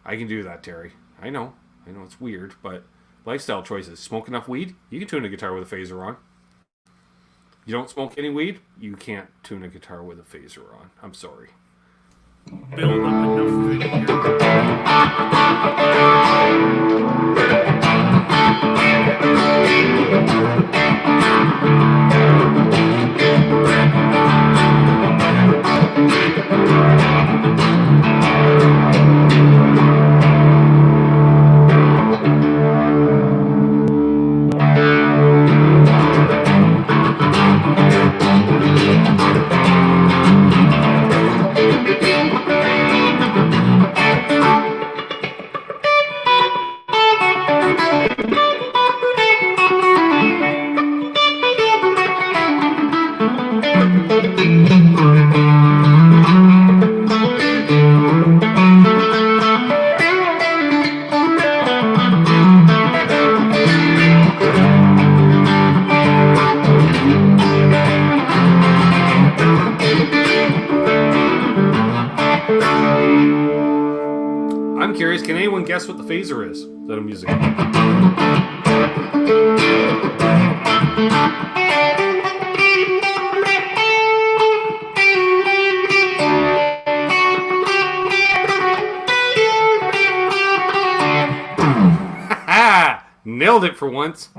I can do that, Terry. I know it's weird, but lifestyle choices. Smoke enough weed, you can tune a guitar with a phaser on. You don't smoke any weed, you can't tune a guitar with a phaser on. I'm sorry. Build up enough good gear. I'm curious, can anyone guess what the phaser is that I'm using? Nailed it for once.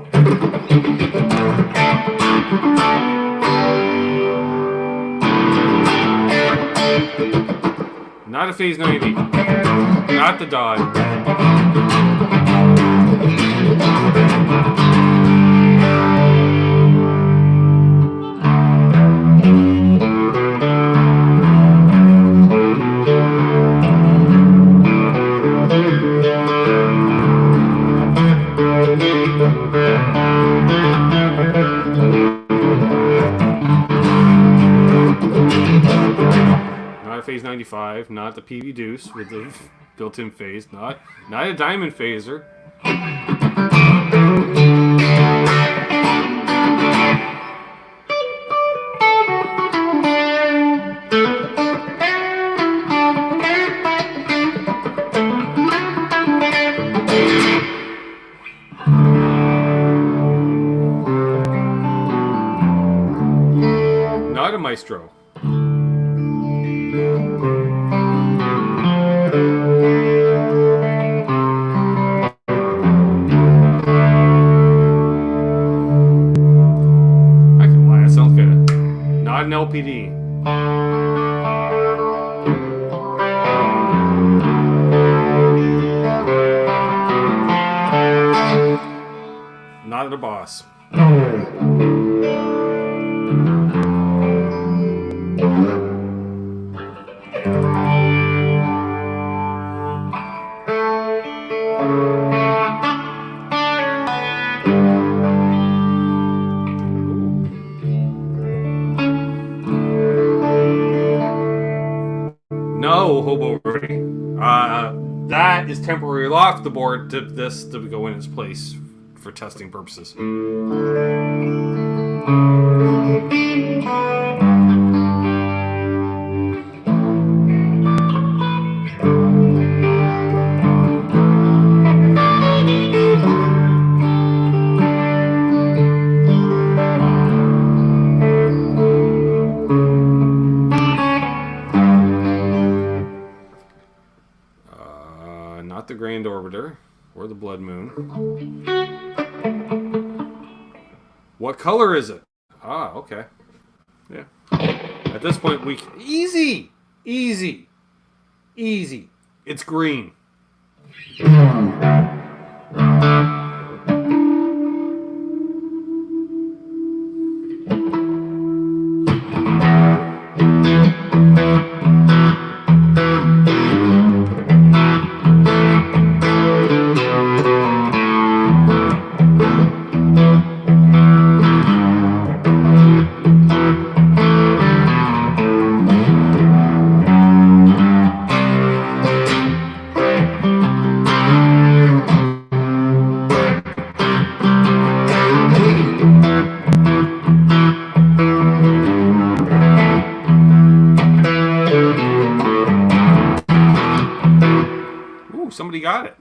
Not a Phase 90. Not the Dodge. Not a Phase 95, not the Peavey Deuce with the built-in phase, not a Diamond Phaser. Not a Maestro. I can lie, that sounds good. Not an LPD. Not a Boss. No, Hobo Birdie. That is temporarily off the board to go in its place for testing purposes. Not the Grand Orbiter or the Blood Moon. What color is it? Ah, okay. Yeah. At this point, we easy. It's green. Somebody got it.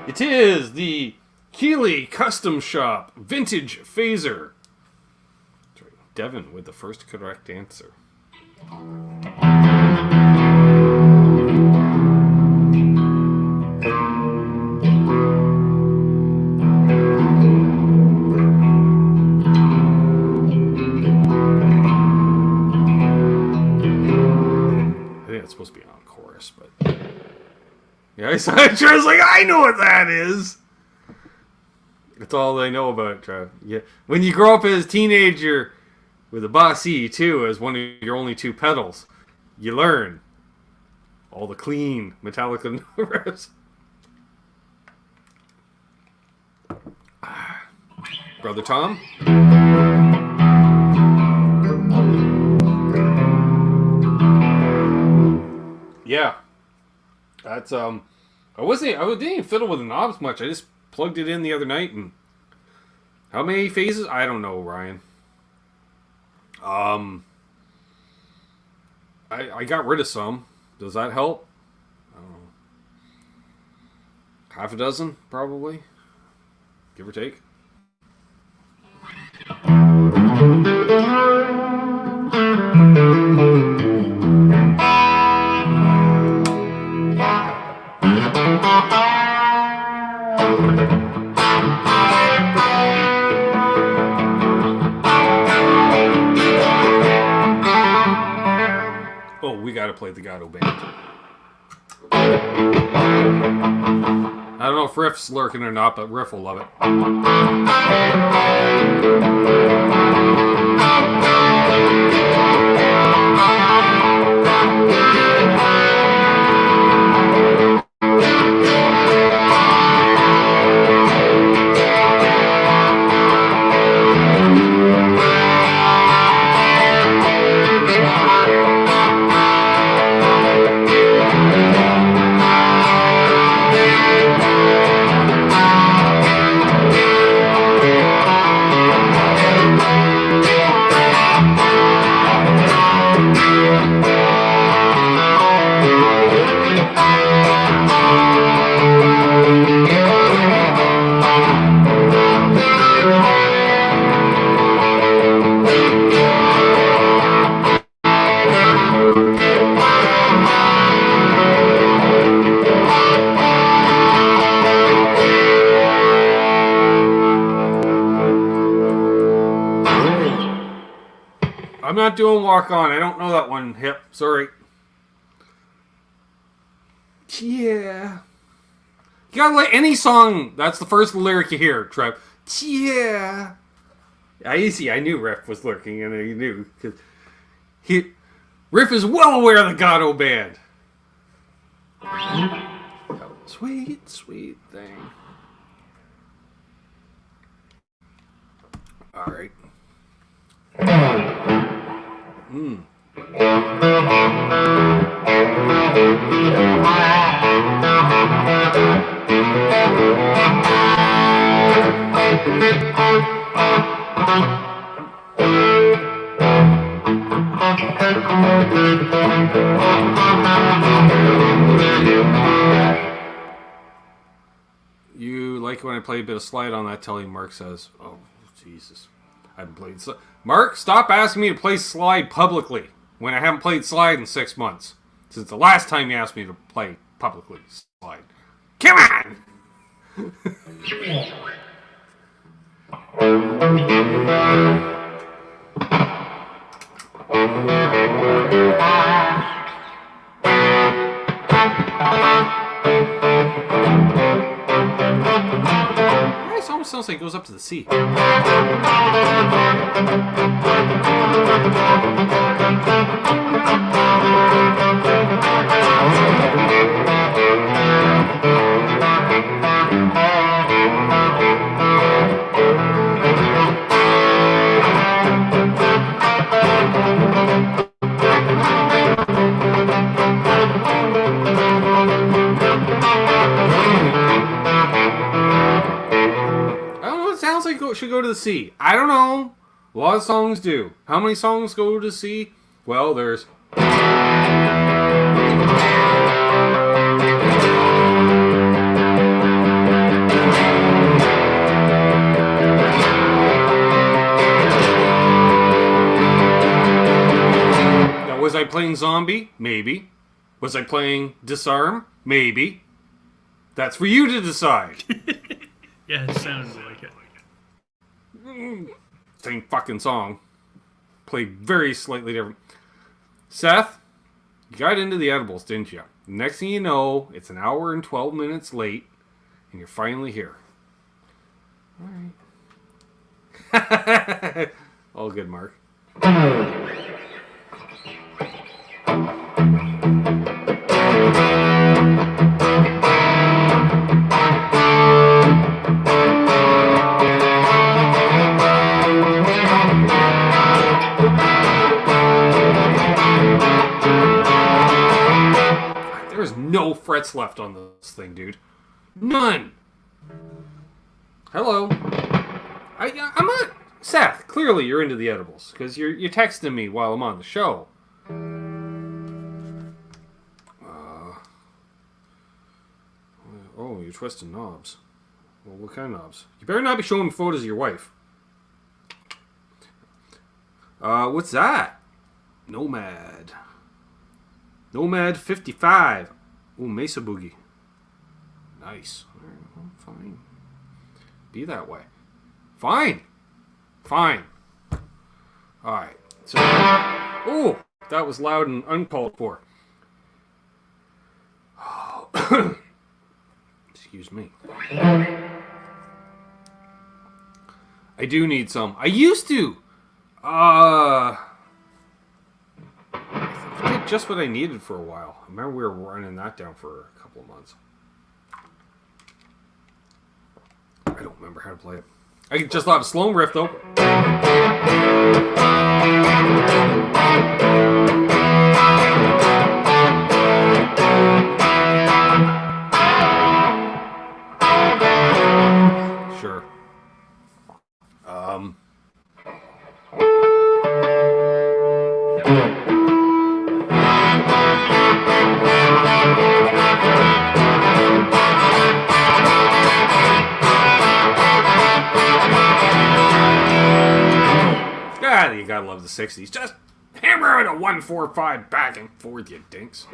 It is the Custom Shop Vintage Phaser. That's right. Devin with the first correct answer. I think that's supposed to be on chorus, but yeah, I was like, I know what that is. That's all they know about it, Trav. Yeah. When you grow up as a teenager with a Boss E2 as one of your only two pedals, you learn all the clean Metallica riffs. Brother Tom? Yeah. That's I didn't even fiddle with the knobs much. I just plugged it in the other night, and how many phases? I don't know, Ryan. I got rid of some. Does that help? I don't half a dozen, probably, give or take. Oh, we gotta play the Gato Band. I don't know if Riff's lurking or not, but Riff will love it. I'm not doing Walk On. I don't know that one, Hip. Sorry. Yeah. You gotta let any song, that's the first lyric you hear, Trev. Yeah. I knew Riff was lurking, and he knew. Because Riff is well aware of the Gato Band. Sweet, sweet thing. Alright. You like when I play a bit of slide on that Tele, Mark says. Oh, Jesus. I haven't played slide. Mark, stop asking me to play slide publicly when I haven't played slide in 6 months. Since the last time you asked me to play publicly slide. Come on! It almost sounds like it goes up to the C. Should go to the C. I don't know. A lot of songs do. How many songs go to C? Well, there's... Now, was I playing Zombie? Maybe. Was I playing Disarm? Maybe. That's for you to decide. Yeah, it sounds like it. Same fucking song. Played very slightly different. Seth, you got into the edibles, didn't you? Next thing you know, it's an hour and 12 minutes late, and you're finally here. Alright. All good, Mark. There's no frets left on this thing, dude. None. Hello. I'm not... Seth, clearly you're into the edibles, because you're texting me while I'm on the show. Oh, Oh, you're twisting knobs. Well, what kind of knobs? You better not be showing me photos of your wife. What's that? Nomad 55. Ooh, Mesa Boogie. Nice. All right, well, fine. Be that way. Fine. Alright. So, oh, that was loud and uncalled for. Excuse me. I do need some. I used to. I did just what I needed for a while. I remember we were running that down for a couple of months. I don't remember how to play it. I just have a slow riff though. Sure. You gotta love the 60s. Just hammer out a 1-4-5 back and forth, you dinks.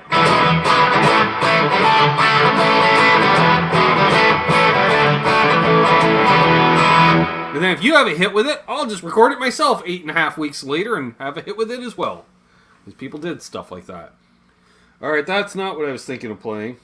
And then if you have a hit with it, I'll just record it myself 8.5 weeks later and have a hit with it as well. Because people did stuff like that. Alright, that's not what I was thinking of playing.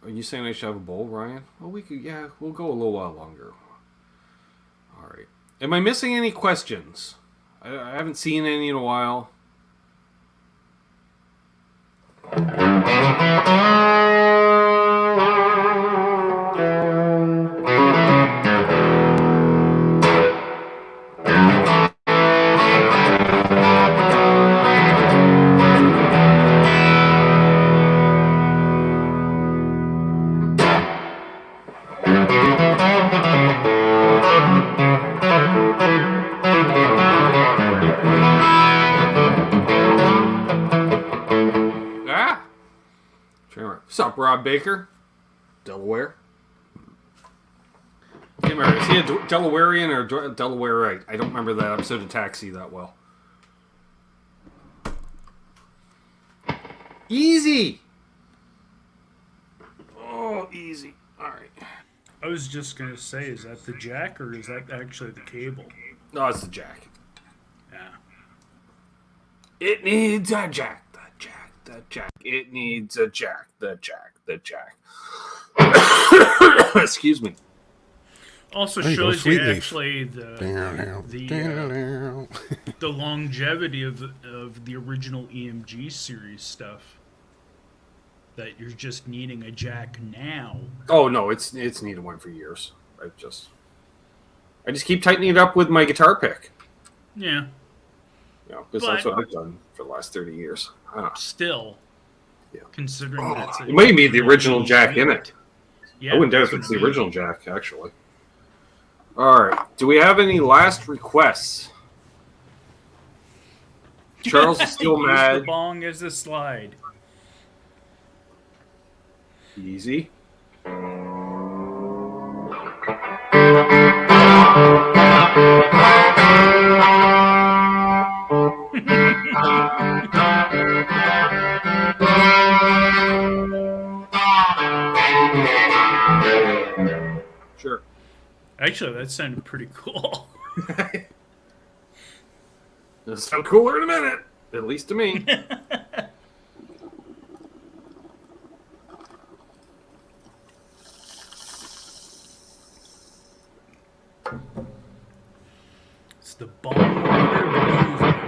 Are you saying I should have a bowl, Ryan? Well, we'll go a little while longer. Alright. Am I missing any questions? I haven't seen any in a while. What's up, Rob Baker? Delaware. Can't remember. Is he a Delawarean or Delawareite? I don't remember that episode of Taxi that well. Easy! Oh, easy. Alright. I was just going to say, is that the jack or is that actually the cable? No, it's the jack. Yeah. It needs a jack. The jack. It needs a jack. The jack. Excuse me. Also shows you actually the longevity of the original EMG series stuff. That you're just needing a jack now. Oh no, it's needed one for years. I just keep tightening it up with my guitar pick. Yeah. Yeah, because that's what I've done for the last 30 years. Still, yeah. Considering that's it might be the original jack in it. Yeah, I wouldn't doubt if it's the original jack, actually. All right. Do we have any last requests? Charles is still mad. The bong as a slide. Easy. Sure. Actually, that sounded pretty cool. It'll sound cooler in a minute, at least to me. It's the bong.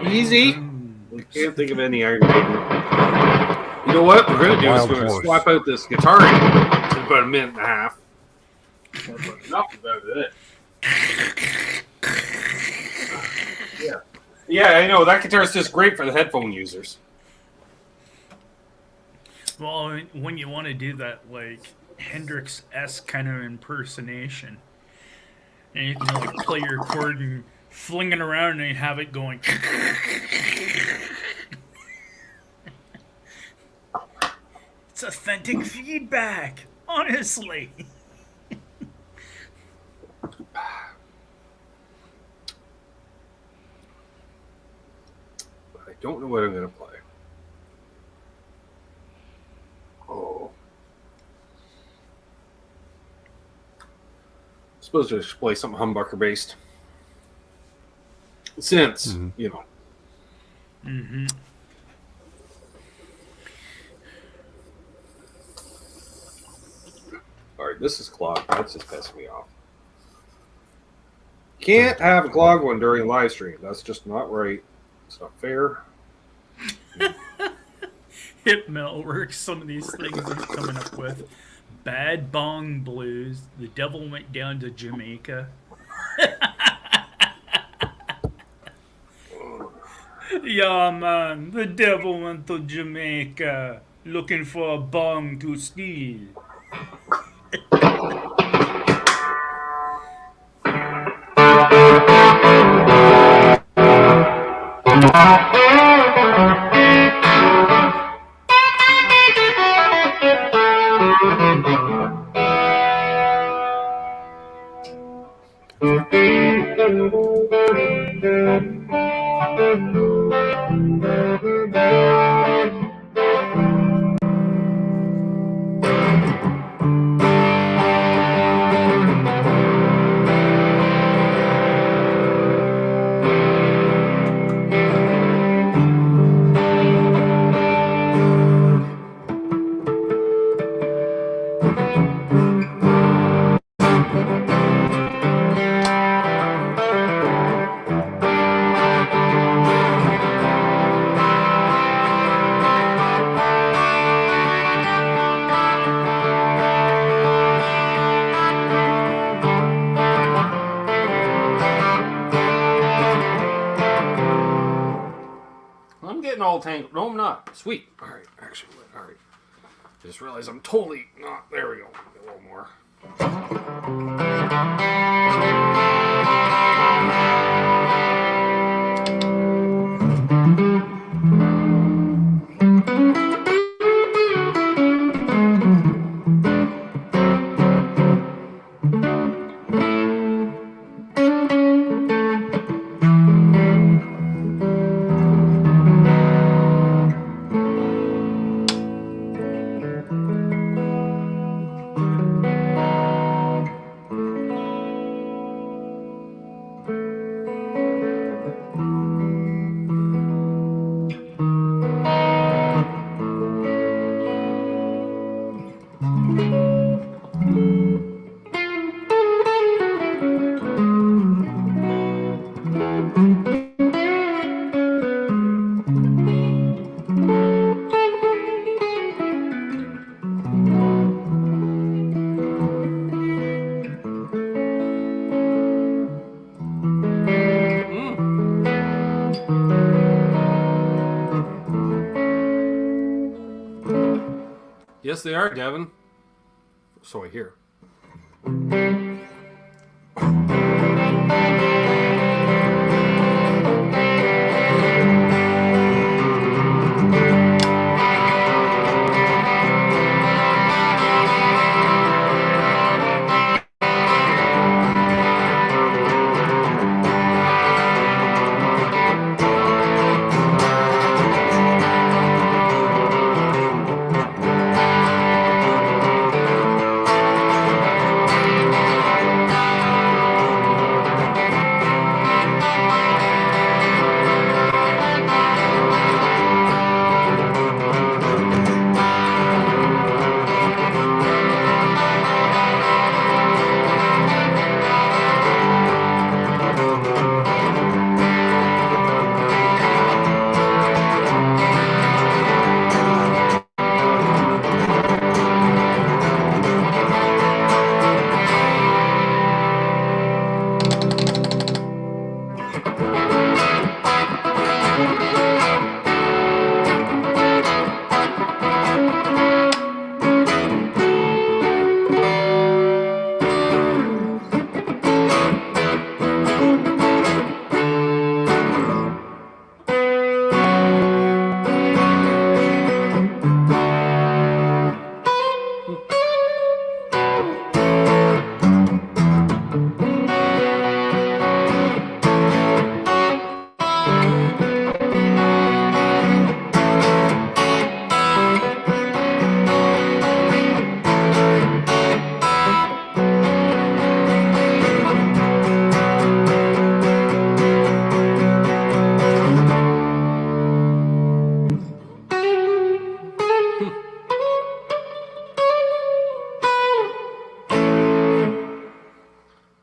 Easy. I can't think of any Iron Maiden. You know what we're going to do is we're going to swap out this guitar in about a minute and a half. Enough about it. Yeah, I know. That guitar is just great for the headphone users. Well, when you want to do that, like Hendrix-esque kind of impersonation, and you can like play your chord and fling it around and you have it going. It's authentic feedback, honestly. I don't know what I'm going to play. Oh. I'm supposed to just play something humbucker based. Since, you know. Mm-hmm. All right, this is clogged. That's just pissing me off. Can't have a clogged one during live stream. That's just not right. It's not fair. Hip Metalworks, some of these things he's coming up with. Bad Bong Blues. The Devil Went Down to Jamaica. Yeah, man. The devil went to Jamaica looking for a bong to steal. I'm getting all tangled. No, I'm not. Sweet. All right, actually, all right. I just realized I'm totally not. There we go. A little more. Yes, they are, Devin. So I hear.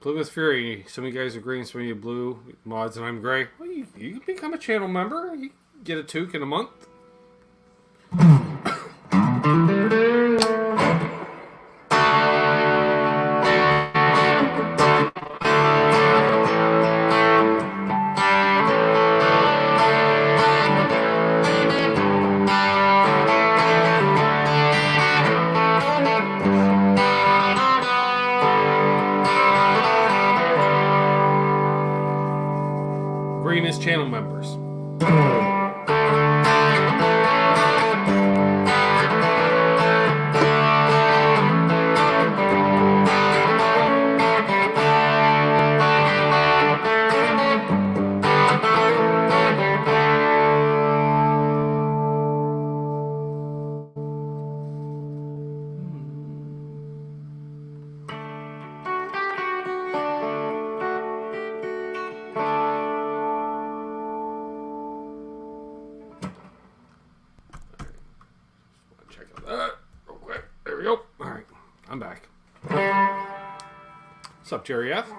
Plymouth Fury. Some of you guys are green, some of you blue. Mods and I'm gray. Well, you can become a channel member. You can get a toque in a month. Green is channel members. Check out that real quick. There we go. All right, I'm back. What's up, Jerry F?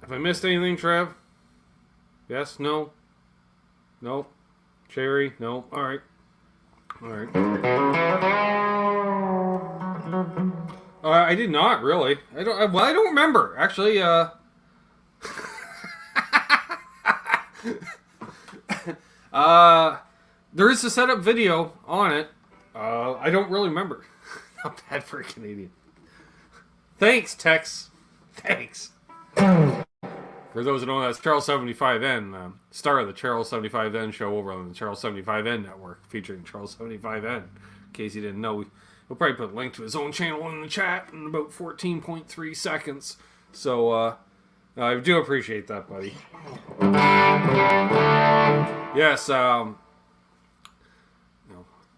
Have I missed anything, Trev? Yes? No? No? Cherry? No? Alright. Alright. I did not, really. I don't remember. Actually, there is a setup video on it. I don't really remember. Not bad for a Canadian. Thanks, Tex. Thanks. For those who don't know, that's Charles 75N, star of the Charles 75N show over on the Charles 75N network, featuring Charles 75N. In case you didn't know, we'll probably put a link to his own channel in the chat in about 14.3 seconds. So, I do appreciate that, buddy. Yes,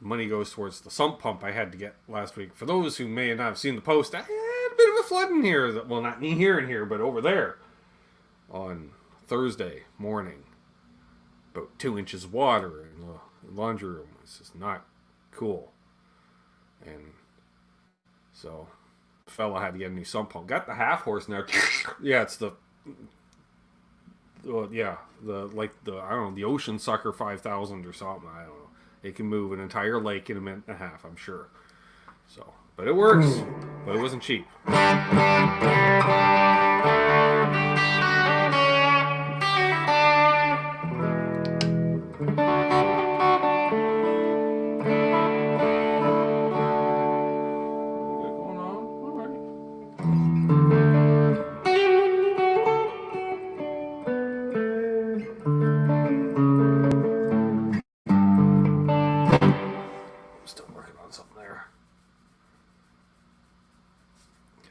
money goes towards the sump pump I had to get last week. For those who may not have seen the post, I had a bit of a flood in here. Well, not here and here, but over there. On Thursday morning, about 2 inches of water in the laundry room. It's just not cool. And so, the fella had to get a new sump pump. Got the half horse now. Yeah, it's the I don't know, the Ocean Sucker 5000 or something. I don't know. It can move an entire lake in a minute and a half, I'm sure. So, but it works. But it wasn't cheap.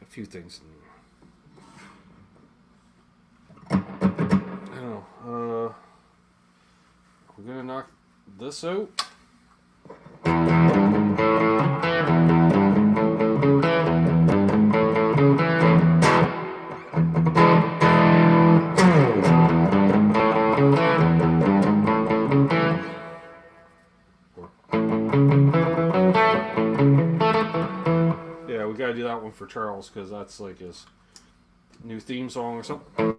Few things. I don't know. We're gonna knock this out. Yeah, we gotta do that one for Charles because that's like his new theme song or something.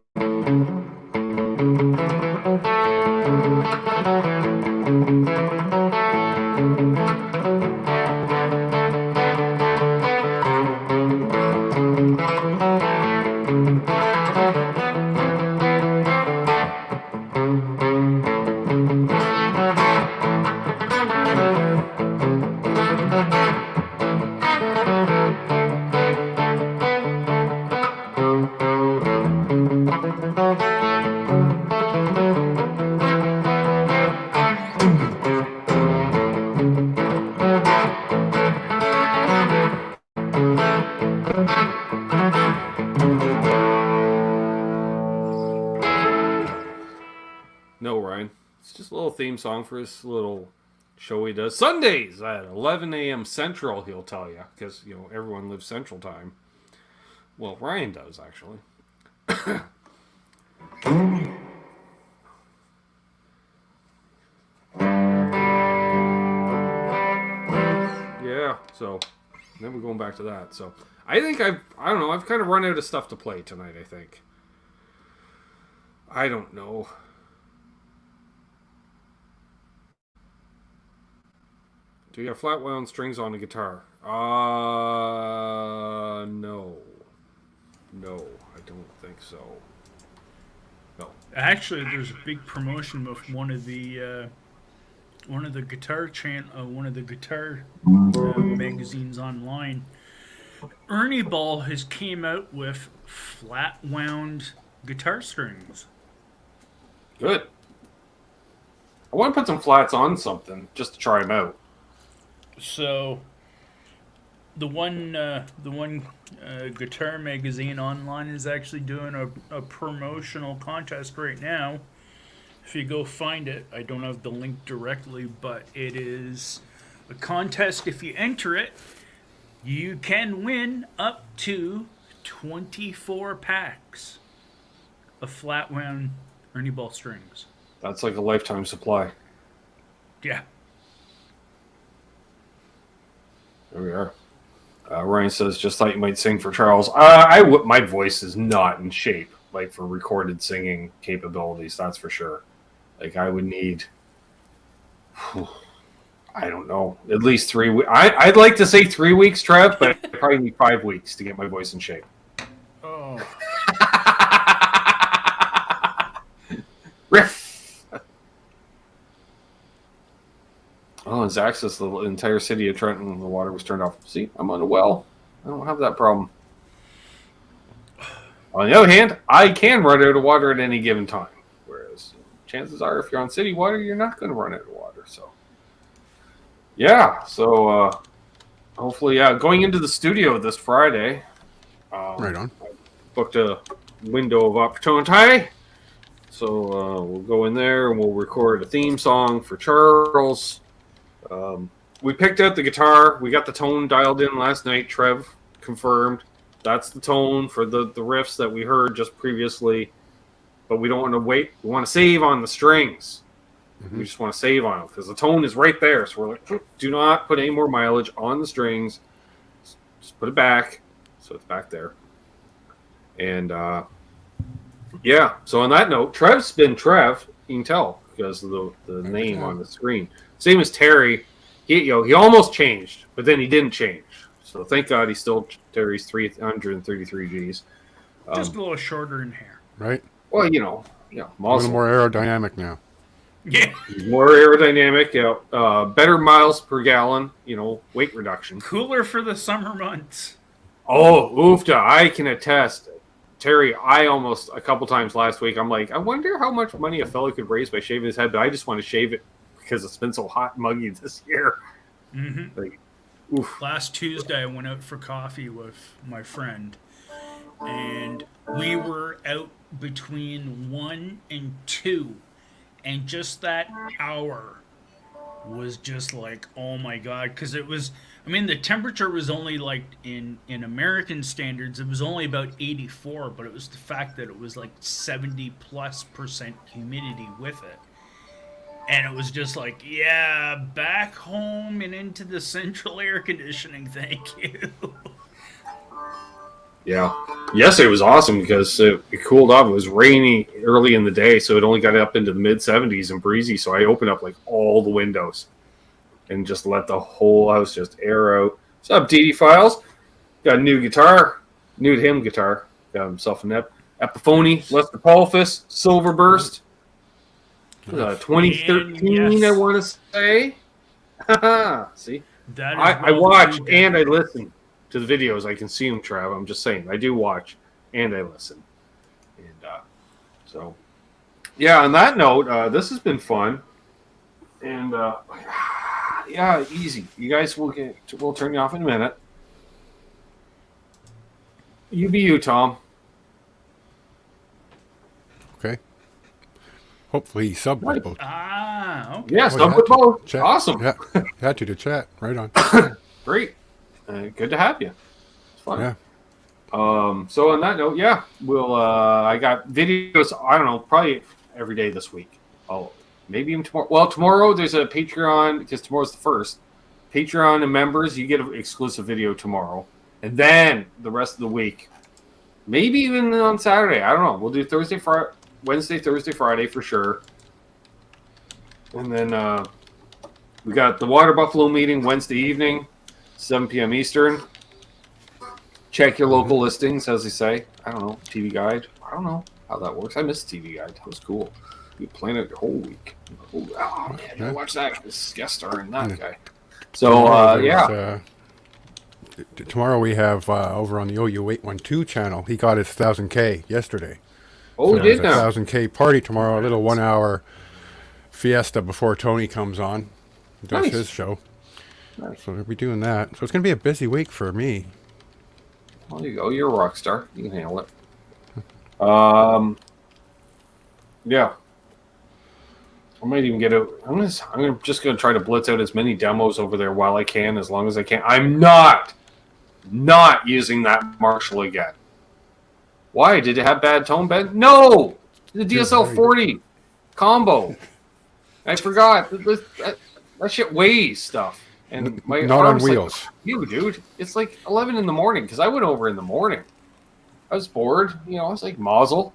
theme song for his little show he does Sundays at 11 a.m. Central. He'll tell you because everyone lives Central Time. Well, Ryan does actually. Yeah, so then we're going back to that. So I think I don't know, I've kind of run out of stuff to play tonight, I think. I don't know. Do you have flat wound strings on the guitar? No. No, I don't think so. No. Actually, there's a big promotion of one of the guitar magazines online. Ernie Ball has came out with flat wound guitar strings. Good. I want to put some flats on something just to try them out. So, the one guitar magazine online is actually doing a promotional contest right now. If you go find it, I don't have the link directly, but it is a contest. If you enter it, you can win up to 24 packs of flat wound Ernie Ball strings. That's like a lifetime supply. Yeah. There we are. Ryan says, just thought you might sing for Charles. My voice is not in shape, like for recorded singing capabilities, that's for sure. Like I would need, I don't know, at least 3 weeks. I'd like to say 3 weeks, Trev, but I probably need 5 weeks to get my voice in shape. Oh. Riff. Oh, and Zach says the entire city of Trenton, the water was turned off. See, I'm on a well. I don't have that problem. On the other hand, I can run out of water at any given time. Whereas chances are, if you're on city water, you're not going to run out of water. So, yeah. So, hopefully, going into the studio this Friday. Right on. I booked a window of opportunity. So, we'll go in there and we'll record a theme song for Charles. We picked out the guitar. We got the tone dialed in last night. Trev confirmed that's the tone for the riffs that we heard just previously. But we don't want to wait. We want to save on the strings. Mm-hmm. We just want to save on them because the tone is right there. So we're like, do not put any more mileage on the strings. Just put it back so it's back there. And yeah. So on that note, Trev's been Trev. You can tell because of the name on the screen. Same as Terry. He almost changed, but then he didn't change. So thank God he's still Terry's 333 Gs. Just a little shorter in hair. Right. Well, a little more aerodynamic now. Yeah. More aerodynamic. Better miles per gallon. Weight reduction. Cooler for the summer months. Oh, oofta! I can attest. Terry, I almost a couple times last week. I'm like, I wonder how much money a fellow could raise by shaving his head, but I just want to shave it because it's been so hot and muggy this year. Mm-hmm. Like, oof. Last Tuesday, I went out for coffee with my friend, and we were out between 1 and 2, and just that hour was just like, oh my God, because it was, the temperature was only like in American standards, it was only about 84, but it was the fact that it was like 70+% humidity with it. And it was just like, yeah, back home and into the central air conditioning, thank you. Yeah. Yesterday was awesome because it cooled off. It was rainy early in the day, so it only got up into the mid-70s and breezy. So I opened up like all the windows and just let the whole house just air out. What's up, DD Files? Got a new guitar, new to him guitar. Got himself an Epiphone, Lester Paulfus, Silver Burst. 2013, yes. I want to say. See, I watch and I listen to the videos. I consume, Trav. I'm just saying, I do watch and I listen. And so, yeah. On that note, this has been fun. And yeah, easy. You guys we'll turn you off in a minute. You be you, Tom. Okay. Hopefully he subbed with Nice. both. Okay. Yeah, Oh, sub with both. Chat. Awesome. Yeah, had to chat. Right on. Great. Good to have you. It's fun. Yeah. So on that note, yeah, we'll. I got videos. I don't know, probably every day this week. Oh, maybe even tomorrow. Well, tomorrow there's a Patreon because tomorrow's the first. Patreon and members, you get an exclusive video tomorrow, and then the rest of the week, maybe even on Saturday. I don't know. We'll do Wednesday, Thursday, Friday for sure, and then we got the Water Buffalo meeting Wednesday evening, 7 p.m. Eastern. Check your local listings, as they say. I don't know. TV Guide. I don't know how that works. I missed TV Guide. That was cool. You plan it your whole week. Oh, man. I watch that. This guest star and that guy. So, yeah. Tomorrow we have over on the OU812 channel. He got his 1,000K yesterday. Oh, so he did there's now. a 1,000K party tomorrow. A little 1 hour fiesta before Tony comes on. Does Nice. his show. Nice. So they'll be doing that. So it's going to be a busy week for me. Well, there you go. You're a rock star. You can handle it. Yeah. I might even get out. I'm just gonna try to blitz out as many demos over there while I can, as long as I can. I'm not using that Marshall again. Why? Did it have bad tone, Ben? No! The DSL 40 combo. I forgot. That shit weighs stuff. And my Not on arm's wheels. Like, you, dude. It's like 11 in the morning because I went over in the morning. I was bored. You know, I was like, mazel.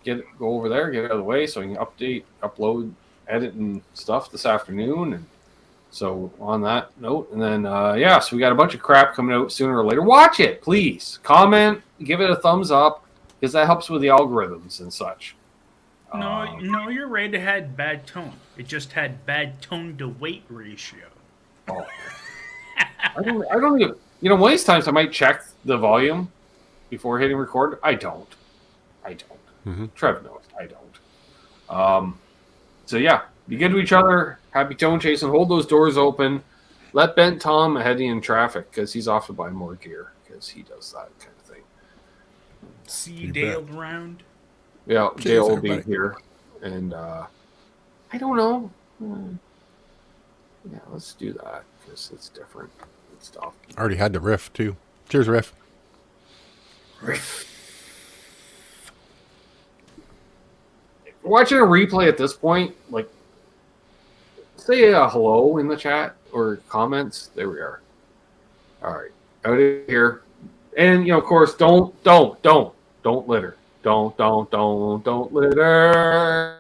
Go over there, get it out of the way so I can upload, edit, and stuff this afternoon. And so on that note, and then so we got a bunch of crap coming out sooner or later. Watch it, please. Comment, give it a thumbs up, because that helps with the algorithms and such. No, you're right. It had bad tone. It just had bad tone to weight ratio. Oh. I don't even. You know, one of these times I might check the volume before hitting record. I don't. Trev knows I don't. So yeah, be good to each other. Happy tone chasing. Hold those doors open. Let Ben Tom ahead in traffic because he's off to buy more gear because he does that kind of thing. See you Dale around. Yeah, Cheers, Dale will be everybody. here, and I don't know. Yeah, let's do that because it's different and stuff. I already had the riff too. Cheers, riff. Watching a replay at this point, like, say hello in the chat or comments. There we are. All right, out of here, and of course, don't litter. Don't litter.